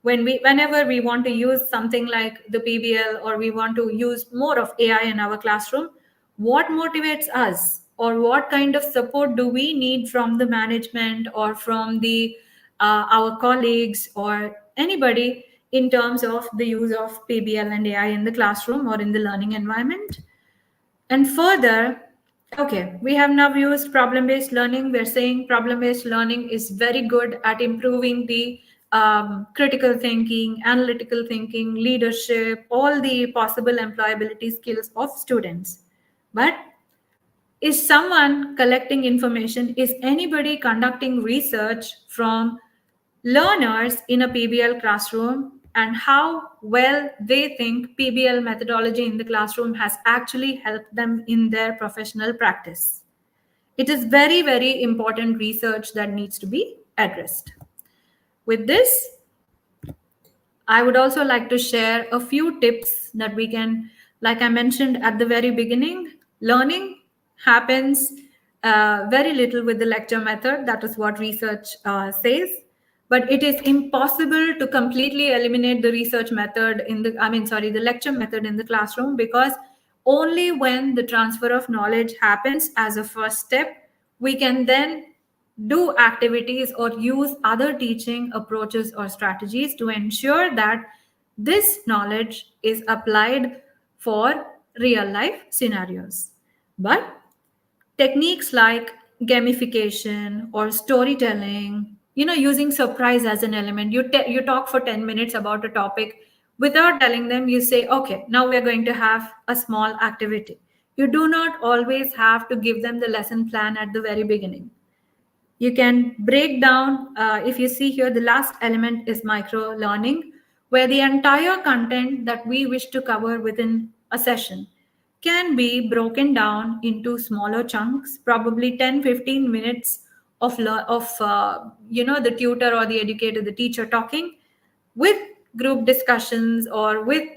[SPEAKER 4] whenever we want to use something like the PBL or we want to use more of AI in our classroom, what motivates us or what kind of support do we need from the management or from the our colleagues or anybody in terms of the use of PBL and AI in the classroom or in the learning environment? And further, okay, we have now used problem-based learning. We're saying problem-based learning is very good at improving the critical thinking, analytical thinking, leadership, all the possible employability skills of students. But is someone collecting information? Is anybody conducting research from learners in a PBL classroom and how well they think PBL methodology in the classroom has actually helped them in their professional practice? It is very, very important research that needs to be addressed. With this, I would also like to share a few tips that we can, like I mentioned at the very beginning, learning happens very little with the lecture method. That is what research says. But it is impossible to completely eliminate the research method the lecture method in the classroom, because Only when the transfer of knowledge happens as a first step, we can then do activities or use other teaching approaches or strategies to ensure that this knowledge is applied for real life scenarios. But techniques like gamification or storytelling, using surprise as an element, you talk for 10 minutes about a topic without telling them. You say, okay, now we're going to have a small activity. You do not always have to give them the lesson plan at the very beginning. You can break down, if you see here, the last element is micro learning, where the entire content that we wish to cover within a session can be broken down into smaller chunks, probably 10-15 minutes of the tutor or the educator, the teacher talking, with group discussions or with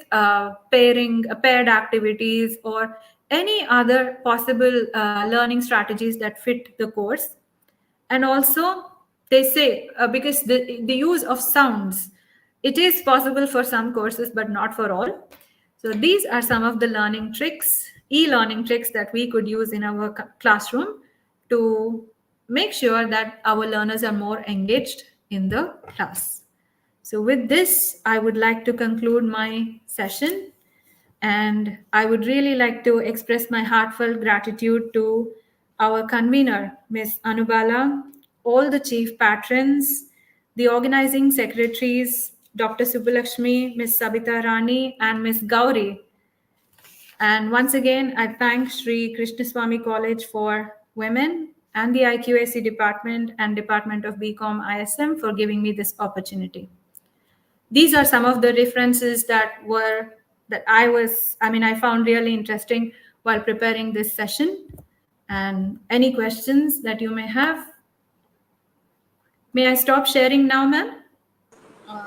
[SPEAKER 4] paired activities or any other possible learning strategies that fit the course. And also, they say, because the use of sounds, it is possible for some courses but not for all. So these are some of the learning tricks, e-learning tricks, that we could use in our classroom to make sure that our learners are more engaged in the class. So with this, I would like to conclude my session. And I would really like to express my heartfelt gratitude to our convener, Ms. Anubala, all the chief patrons, the organizing secretaries, Dr. Subbulakshmi, Ms. Sabita Rani, and Ms. Gauri. And once again, I thank Sri Krishnaswamy College for Women and the IQAC department and Department of BCom ISM for giving me this opportunity. These are some of the references I found really interesting while preparing this session. And any questions that you may have? May I stop sharing now, ma'am?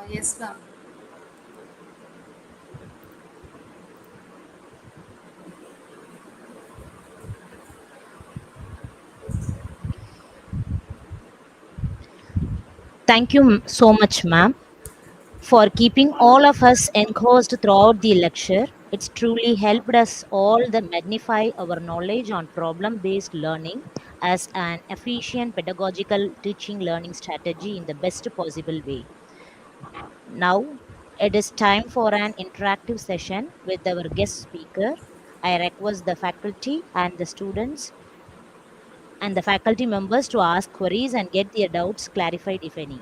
[SPEAKER 2] Yes, ma'am.
[SPEAKER 1] Thank you so much, ma'am, for keeping all of us engrossed throughout the lecture. It's truly helped us all to magnify our knowledge on problem-based learning as an efficient pedagogical teaching learning strategy in the best possible way. Now, it is time for an interactive session with our guest speaker. I request the faculty and the students and the faculty members to ask queries and get their doubts clarified if any.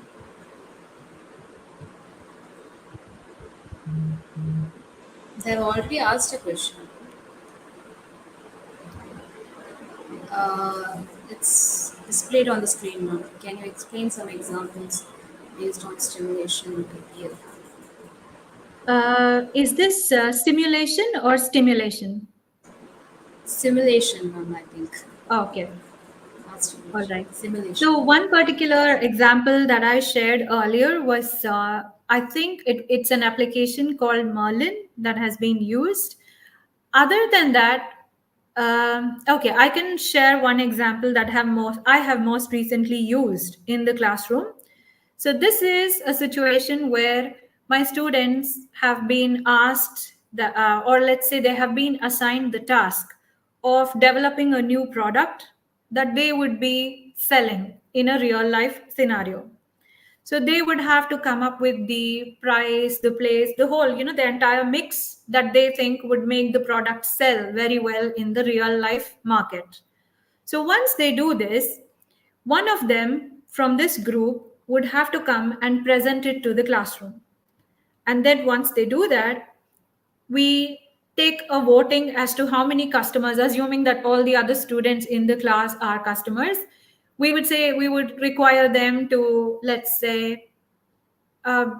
[SPEAKER 2] They have already asked a question. It's displayed on the screen, ma'am. Can you explain some examples based on stimulation here?
[SPEAKER 4] Is this simulation or stimulation?
[SPEAKER 2] Simulation, ma'am, I think.
[SPEAKER 4] Okay.
[SPEAKER 2] Not stimulation.
[SPEAKER 4] All right.
[SPEAKER 2] Simulation.
[SPEAKER 4] So one particular example that I shared earlier was, I think it's an application called Merlin that has been used. Other than that, okay, I can share one example that I have most recently used in the classroom. So this is a situation where my students have been asked, or let's say they have been assigned the task of developing a new product that they would be selling in a real life scenario. So they would have to come up with the price, the place, the whole, the entire mix that they think would make the product sell very well in the real life market. So once they do this, one of them from this group would have to come and present it to the classroom. And then once they do that, we take a voting as to how many customers, assuming that all the other students in the class are customers. We would require them to, let's say,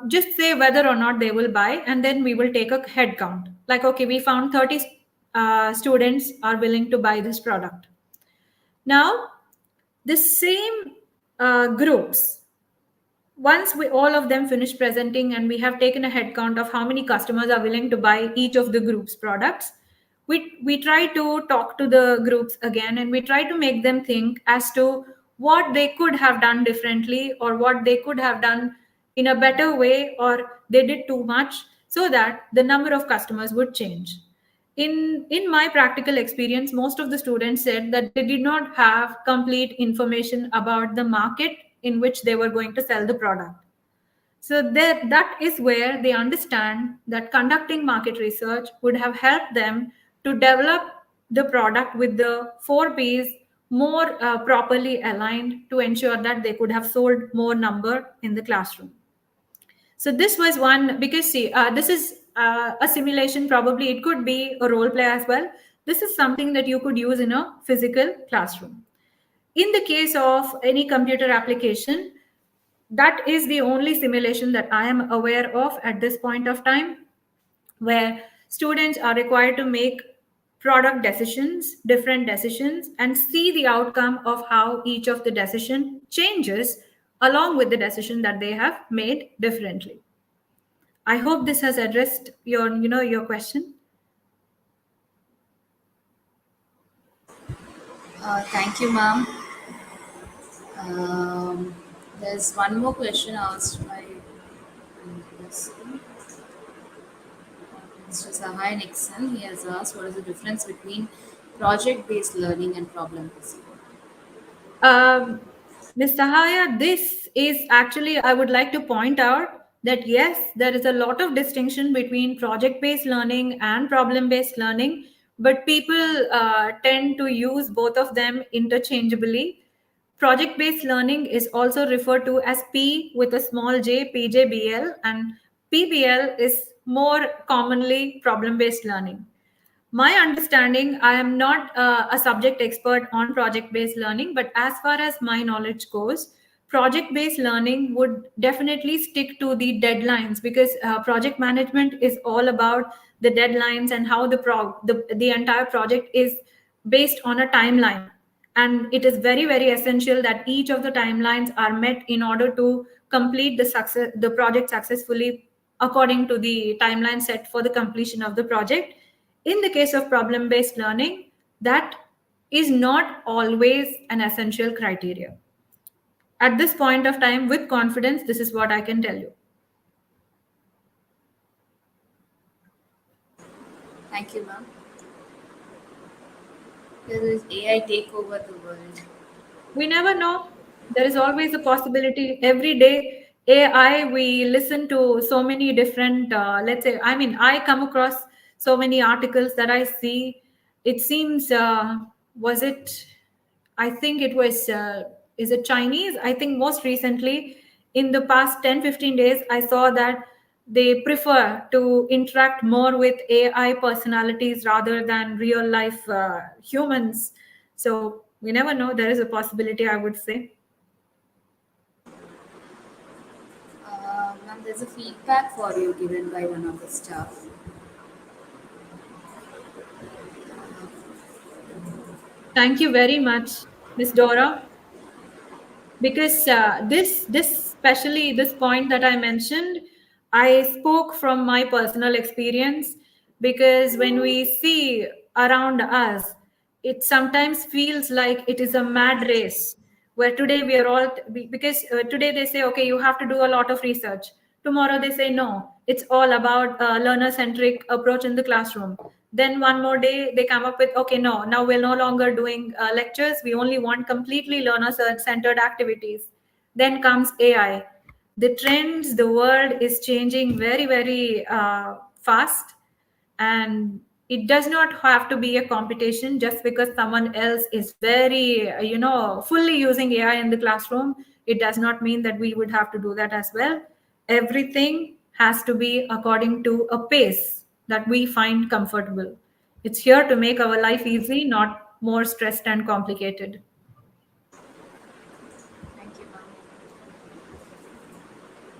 [SPEAKER 4] just say whether or not they will buy, and then we will take a head count. Like, okay, we found 30 students are willing to buy this product. Now, the same groups, once all of them finish presenting and we have taken a head count of how many customers are willing to buy each of the group's products, we try to talk to the groups again, and we try to make them think as to what they could have done differently, or what they could have done in a better way, or they did too much, so that the number of customers would change. In my practical experience, most of the students said that they did not have complete information about the market in which they were going to sell the product. So that is where they understand that conducting market research would have helped them to develop the product with the 4 Ps more properly aligned to ensure that they could have sold more number in the classroom. So this was one, because see, this is a simulation. Probably it could be a role play as well. This is something that you could use in a physical classroom. In the case of any computer application, that is the only simulation that I am aware of at this point of time, where students are required to make product decisions, different decisions, and see the outcome of how each of the decision changes along with the decision that they have made differently. I hope this has addressed your question.
[SPEAKER 2] Thank you, ma'am. There's one more question asked by Mr. Sahai Nixon. He has asked, what is the difference between project-based learning and problem-based learning?
[SPEAKER 4] Um, Ms. Sahaya, this is actually, I would like to point out that yes, there is a lot of distinction between project based learning and problem based learning, but people tend to use both of them interchangeably. Project based learning is also referred to as P with a small j, PJBL, and PBL is more commonly problem based learning. My understanding, I am not a subject expert on project based learning, but as far as my knowledge goes, project based learning would definitely stick to the deadlines, because project management is all about the deadlines and how the entire project is based on a timeline, and it is very very essential that each of the timelines are met in order to complete the project successfully according to the timeline set for the completion of the project. In the case of problem based learning, that is not always an essential criteria. At this point of time, with confidence, this is what I can tell you.
[SPEAKER 2] Thank you, ma'am. Will AI take over the world?
[SPEAKER 4] We never know. There is always a possibility. Every day, AI, we listen to so many different, let's say, I mean, I come across so many articles that I see. It seems, was it, I think it was, is it Chinese? I think most recently, in the past 10-15 days, I saw that they prefer to interact more with AI personalities rather than real life humans. So we never know. There is a possibility, I would say.
[SPEAKER 2] Ma'am, there's a feedback for you given by one of the staff.
[SPEAKER 4] Thank you very much, Miss Dora, because this especially this point that I mentioned, I spoke from my personal experience, because when we see around us, it sometimes feels like it is a mad race, where today we are all, because today they say, okay, you have to do a lot of research. Tomorrow they say, no, it's all about learner centric approach in the classroom. Then one more day they come up with, okay, no, now we're no longer doing lectures, we only want completely learner centered activities. Then comes AI. The trends, the world is changing very very fast, and it does not have to be a competition. Just because someone else is very fully using AI in the classroom, it does not mean that we would have to do that as well. Everything has to be according to a pace that we find comfortable. It's here to make our life easy, not more stressed and complicated.
[SPEAKER 2] Thank you,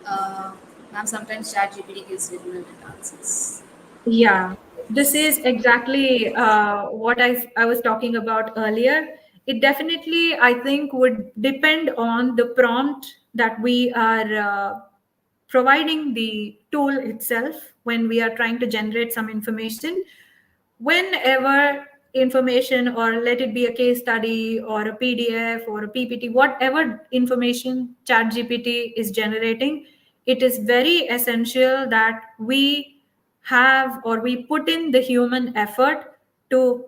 [SPEAKER 2] ma'am. Ma'am, sometimes ChatGPT gives redundant answers.
[SPEAKER 4] Yeah, this is exactly what I was talking about earlier. It definitely, I think, would depend on the prompt that we are providing the tool itself when we are trying to generate some information. Whenever information, or let it be a case study or a PDF or a PPT, whatever information ChatGPT is generating, it is very essential that we have, or we put in the human effort to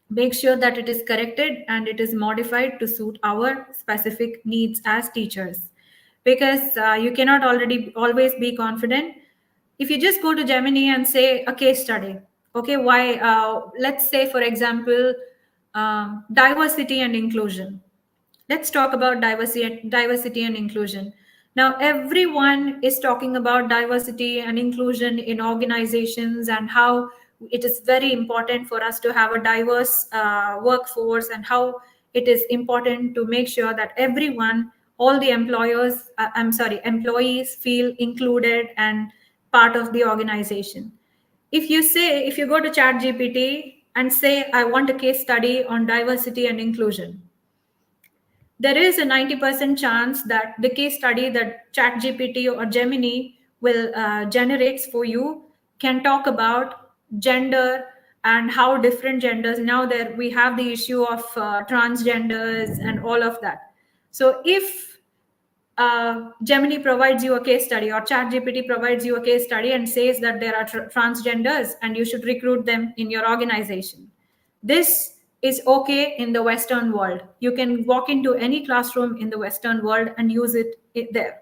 [SPEAKER 4] make sure that it is corrected and it is modified to suit our specific needs as teachers. Because you cannot already always be confident if you just go to Gemini and say a case study. Okay, why? Let's say, for example, diversity and inclusion. Let's talk about diversity and inclusion. Now, everyone is talking about diversity and inclusion in organizations and how it is very important for us to have a diverse workforce, and how it is important to make sure that everyone, all the employees feel included and part of the organization. If you go to ChatGPT and say, I want a case study on diversity and inclusion, there is a 90% chance that the case study that ChatGPT or Gemini will generates for you can talk about gender and how different genders. Now there we have the issue of transgenders and all of that. So if Gemini provides you a case study, or ChatGPT provides you a case study and says that there are transgenders and you should recruit them in your organization, this is okay in the Western world. You can walk into any classroom in the Western world and use it there.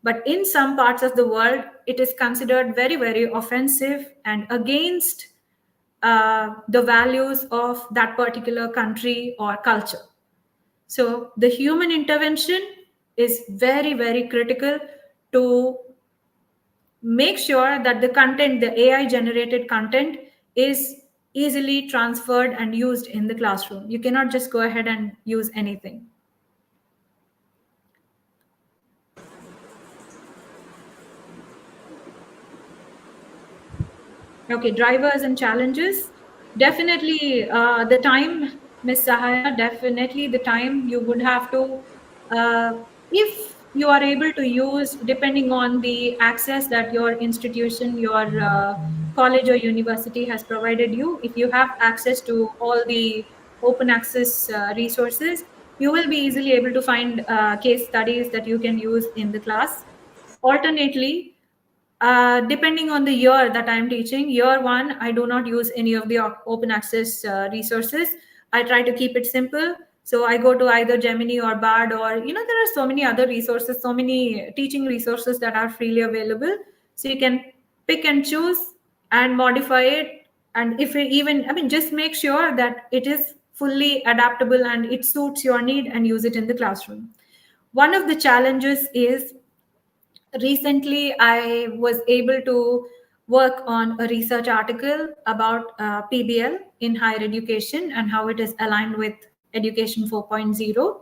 [SPEAKER 4] But in some parts of the world, it is considered very, very offensive and against the values of that particular country or culture. So the human intervention is very, very critical to make sure that the content, the AI generated content, is easily transferred and used in the classroom. You cannot just go ahead and use anything. Okay, drivers and challenges. Definitely the time, Miss Sahaya, definitely the time you would have to, if you are able to use, depending on the access that your institution, your college or university has provided you, if you have access to all the open access resources, you will be easily able to find case studies that you can use in the class. Alternately, depending on the year that I'm teaching, year one, I do not use any of the open access resources. I try to keep it simple. So I go to either Gemini or Bard, or, there are so many other resources, so many teaching resources that are freely available. So you can pick and choose and modify it. And if it even, just make sure that it is fully adaptable and it suits your need, and use it in the classroom. One of the challenges is, recently I was able to work on a research article about PBL in higher education and how it is aligned with Education 4.0.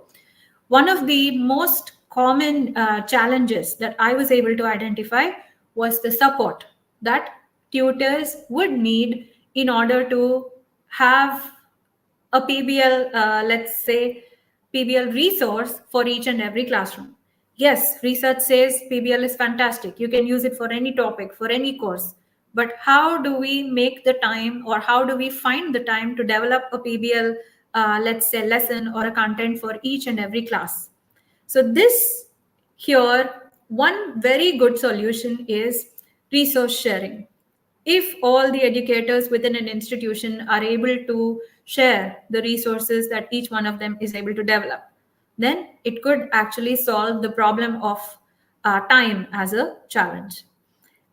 [SPEAKER 4] One of the most common challenges that I was able to identify was the support that tutors would need in order to have a PBL, let's say, PBL resource for each and every classroom. Yes, research says PBL is fantastic. You can use it for any topic, for any course. But how do we make the time, or how do we find the time to develop a PBL, let's say, lesson or a content for each and every class? So this here, one very good solution is resource sharing. If all the educators within an institution are able to share the resources that each one of them is able to develop, then it could actually solve the problem of time as a challenge.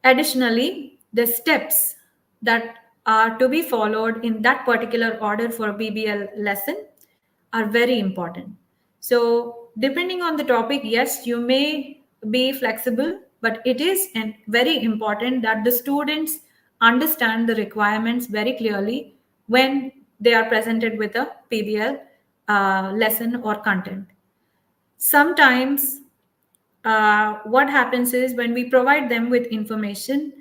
[SPEAKER 4] Additionally, the steps that are to be followed in that particular order for a BBL lesson are very important. So, depending on the topic, yes, you may be flexible, but it is very important that the students understand the requirements very clearly when they are presented with a PBL lesson or content. Sometimes what happens is, when we provide them with information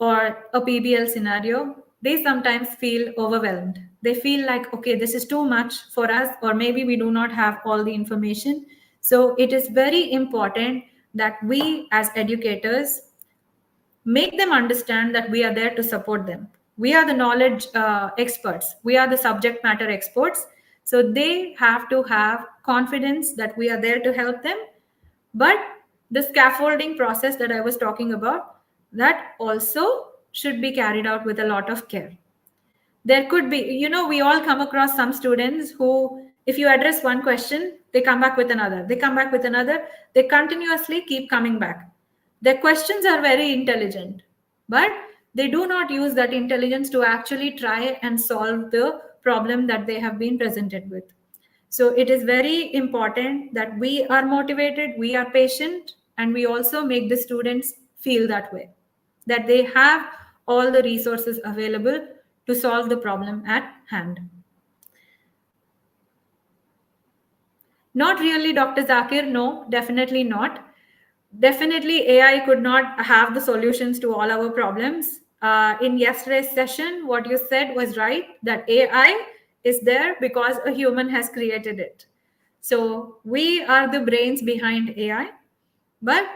[SPEAKER 4] or a PBL scenario, they sometimes feel overwhelmed. They feel like, okay, this is too much for us, or maybe we do not have all the information. So it is very important that we as educators make them understand that we are there to support them. We are the knowledge experts. We are the subject matter experts. So they have to have confidence that we are there to help them. But the scaffolding process that I was talking about, that also should be carried out with a lot of care. There could be, we all come across some students who, if you address one question, they come back with another, they come back with another, they continuously keep coming back. Their questions are very intelligent, but they do not use that intelligence to actually try and solve the problem that they have been presented with. So it is very important that we are motivated, we are patient, and we also make the students feel that way, that they have all the resources available to solve the problem at hand. Not really, Dr. Zakir. No, definitely not. Definitely, AI could not have the solutions to all our problems. In yesterday's session, what you said was right, that AI is there because a human has created it. So we are the brains behind AI. But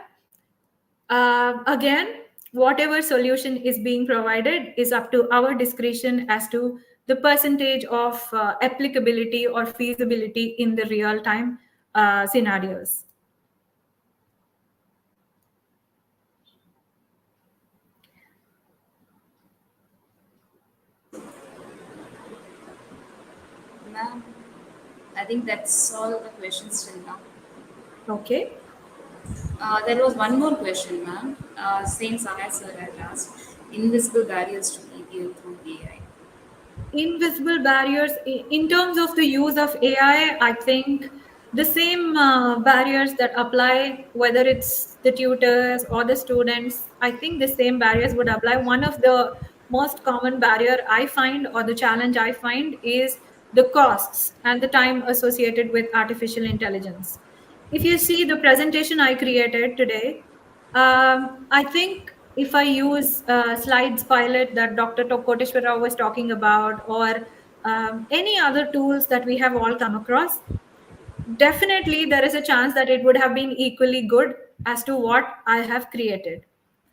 [SPEAKER 4] again, whatever solution is being provided is up to our discretion as to the percentage of applicability or feasibility in the real time scenarios.
[SPEAKER 2] Ma'am, I think that's all the questions till now.
[SPEAKER 4] Okay.
[SPEAKER 2] There was one more question, ma'am. Same Sahai sir had asked. Invisible barriers to EPL through AI.
[SPEAKER 4] Invisible barriers in terms of the use of AI, I think the same barriers that apply, whether it's the tutors or the students, I think the same barriers would apply. One of the most common barrier I find, or the challenge I find, is the costs and the time associated with artificial intelligence. If you see the presentation I created today, I think if I use Slides Pilot that Dr. Koteshwara was talking about, or any other tools that we have all come across, definitely there is a chance that it would have been equally good as to what I have created.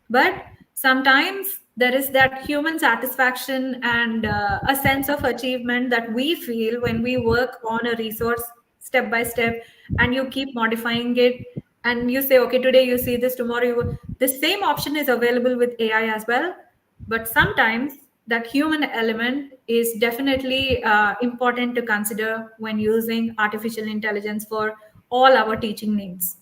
[SPEAKER 4] But sometimes there is that human satisfaction and a sense of achievement that we feel when we work on a resource step by step, and you keep modifying it, and you say, okay, today you see this, tomorrow the same option is available with AI as well. But sometimes that human element is definitely important to consider when using artificial intelligence for all our teaching needs.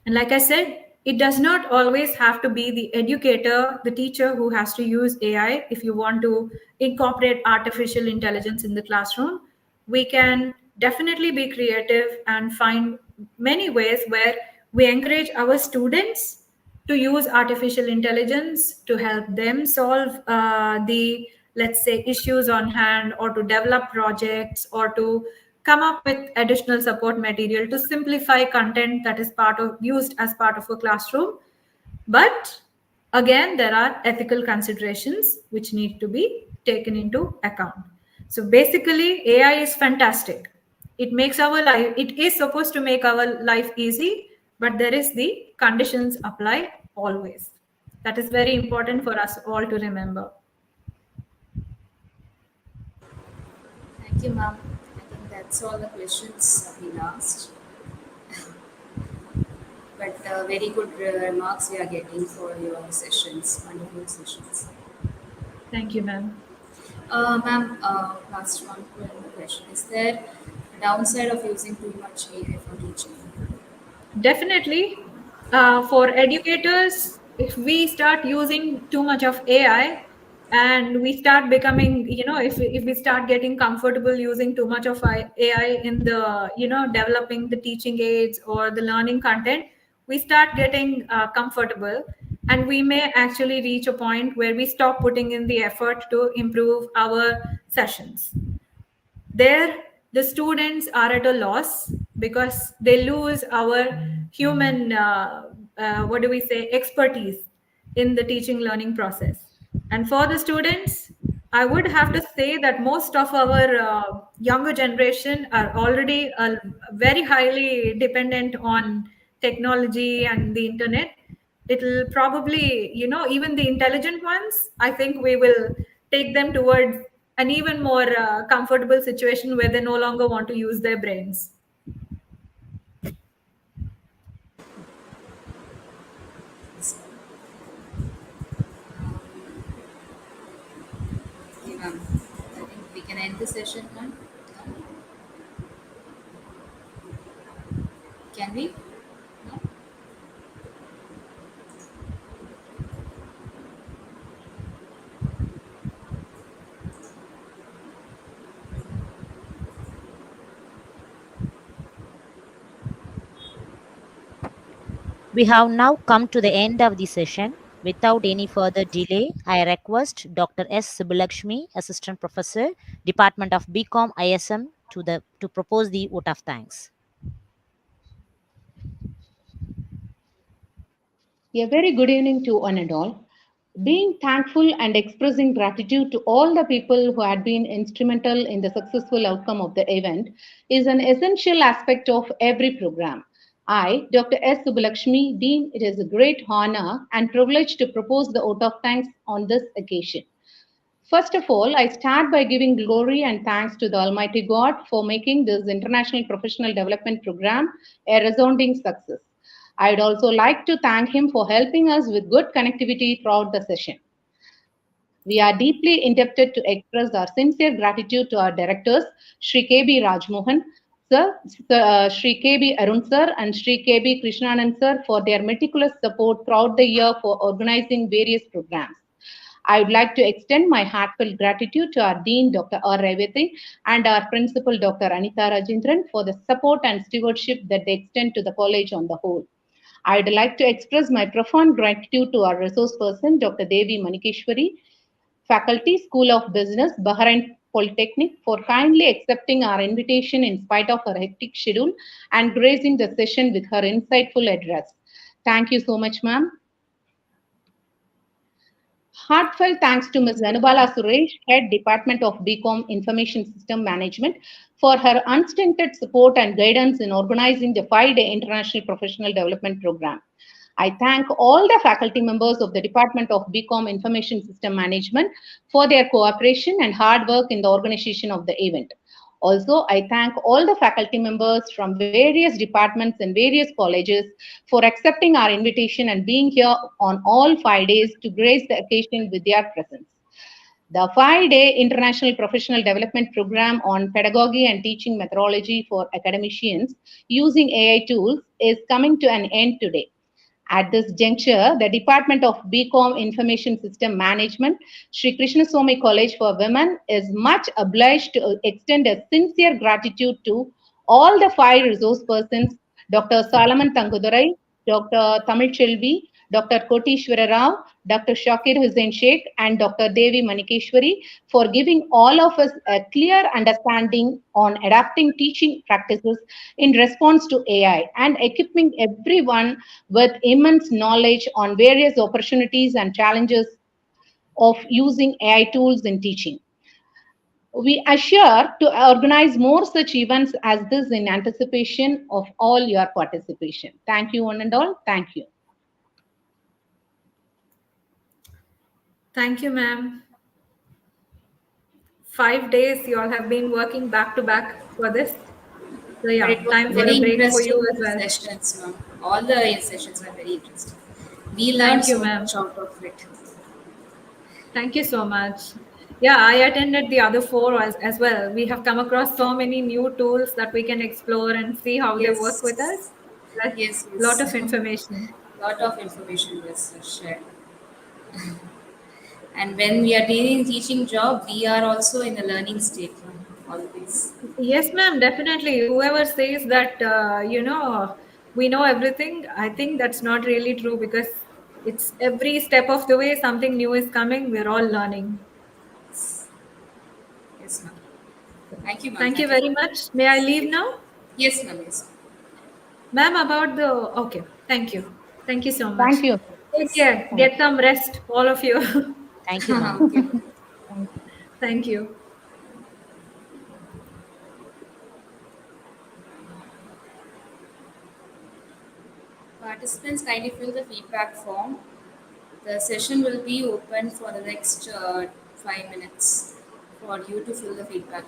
[SPEAKER 4] And like I said, it does not always have to be the educator, the teacher who has to use AI if you want to incorporate artificial intelligence in the classroom. We can definitely be creative and find many ways where we encourage our students to use artificial intelligence to help them solve the, let's say, issues on hand, or to develop projects, or to come up with additional support material to simplify content that is part of used as part of a classroom. But again, there are ethical considerations which need to be taken into account. So basically, AI is fantastic. It makes our life, it is supposed to make our life easy, but there is the conditions apply always. That is very important for us all to remember.
[SPEAKER 2] Thank you, ma'am. I think that's all the questions have been asked. But very good remarks we are getting for your sessions, wonderful sessions.
[SPEAKER 4] Thank you, ma'am.
[SPEAKER 2] Ma'am, last one question. Is there a downside of using too much AI for teaching?
[SPEAKER 4] Definitely, for educators, if we start using too much of AI and we start becoming, if we start getting comfortable using too much of AI in the, developing the teaching aids or the learning content, we start getting comfortable, and we may actually reach a point where we stop putting in the effort to improve our sessions. There the students are at a loss because they lose our human what do we say, expertise in the teaching learning process. And for the students, I would have to say that most of our younger generation are already very highly dependent on technology and the internet. It'll probably, even the intelligent ones, I think we will take them towards an even more comfortable situation where they no longer want to use their brains.
[SPEAKER 2] ma'am. I think we can end the session, ma'am. Can we? No?
[SPEAKER 1] We have now come to the end of the session. Without any further delay, I request Dr. S. Subbalakshmi, Assistant Professor, Department of BCom ISM, to propose the vote of thanks.
[SPEAKER 3] A very good evening to one and all. Being thankful and expressing gratitude to all the people who had been instrumental in the successful outcome of the event is an essential aspect of every program. I, Dr. S. Subbalakshmi, deem it is a great honor and privilege to propose the vote of thanks on this occasion. First of all, I start by giving glory and thanks to the Almighty God for making this International Professional Development Program a resounding success. I would also like to thank him for helping us with good connectivity throughout the session. We are deeply indebted to express our sincere gratitude to our directors, Sri K.B. Rajmohan, Sri K.B. Arun sir, and Sri K.B. Krishnanand sir for their meticulous support throughout the year for organizing various programs. I would like to extend my heartfelt gratitude to our Dean, Dr. R. Revati, and our Principal, Dr. Anita Rajendran, for the support and stewardship that they extend to the college on the whole. I would like to express my profound gratitude to our resource person, Dr. Devi Manikeshwari, Faculty, School of Business, Bahrain Polytechnic, for kindly accepting our invitation in spite of her hectic schedule and gracing the session with her insightful address. Thank you so much, ma'am. Heartfelt thanks to Ms. Anubala Suresh, Head Department of BCom Information System Management, for her unstinted support and guidance in organizing the 5-day International Professional Development Program. I thank all the faculty members of the Department of BCom Information System Management for their cooperation and hard work in the organization of the event. Also, I thank all the faculty members from various departments and various colleges for accepting our invitation and being here on all 5 days to grace the occasion with their presence. The 5-day International Professional Development Program on Pedagogy and Teaching Methodology for Academicians using AI tools is coming to an end today. At this juncture, the Department of BCom Information System Management, Sri Krishnaswamy College for Women, is much obliged to extend a sincere gratitude to all the 5 resource persons, Dr. Salaman Tangudurai, Dr. Tamil Chelvi, Dr. Kotishwara Rao, Dr. Shakir Hussain Sheikh, and Dr. Devi Manikeshwari for giving all of us a clear understanding on adapting teaching practices in response to AI and equipping everyone with immense knowledge on various opportunities and challenges of using AI tools in teaching. We assure to organize more such events as this in anticipation of all your participation. Thank you, one and all. Thank you.
[SPEAKER 4] Thank you, ma'am. 5 days you all have been working back to back for this. So
[SPEAKER 2] But
[SPEAKER 4] yeah,
[SPEAKER 2] it was
[SPEAKER 4] time for
[SPEAKER 2] very
[SPEAKER 4] a break for you
[SPEAKER 2] interesting
[SPEAKER 4] as well.
[SPEAKER 2] sessions, ma'am. All the sessions were very interesting. We learned
[SPEAKER 4] Thank you,
[SPEAKER 2] so
[SPEAKER 4] ma'am.
[SPEAKER 2] much out of it.
[SPEAKER 4] Thank you so much. Yeah, I attended the other 4 as well. We have come across so many new tools that we can explore and see how they work with us.
[SPEAKER 2] Yes,
[SPEAKER 4] That's
[SPEAKER 2] yes,
[SPEAKER 4] a lot
[SPEAKER 2] yes.
[SPEAKER 4] of information.
[SPEAKER 2] Lot of information was shared. And when we are doing teaching job, we are also in a learning state, ma'am, always.
[SPEAKER 4] Yes, ma'am, definitely. Whoever says that, we know everything, I think that's not really true because it's every step of the way something new is coming. We're all learning.
[SPEAKER 2] Yes, ma'am. Thank you, ma'am.
[SPEAKER 4] Thank you
[SPEAKER 2] Thank you
[SPEAKER 4] very
[SPEAKER 2] for
[SPEAKER 4] much. May I leave
[SPEAKER 2] yes,
[SPEAKER 4] now?
[SPEAKER 2] yes, ma'am. Yes.
[SPEAKER 4] Ma'am, about the, okay, thank you. Thank you so much.
[SPEAKER 3] Thank you.
[SPEAKER 4] Take care.
[SPEAKER 3] Thank
[SPEAKER 4] Get some rest, all of you.
[SPEAKER 1] Thank you, ma'am.
[SPEAKER 2] Okay.
[SPEAKER 3] you. Thank you.
[SPEAKER 4] Thank you.
[SPEAKER 2] Participants, kindly fill the feedback form. The session will be open for the next 5 minutes for you to fill the feedback.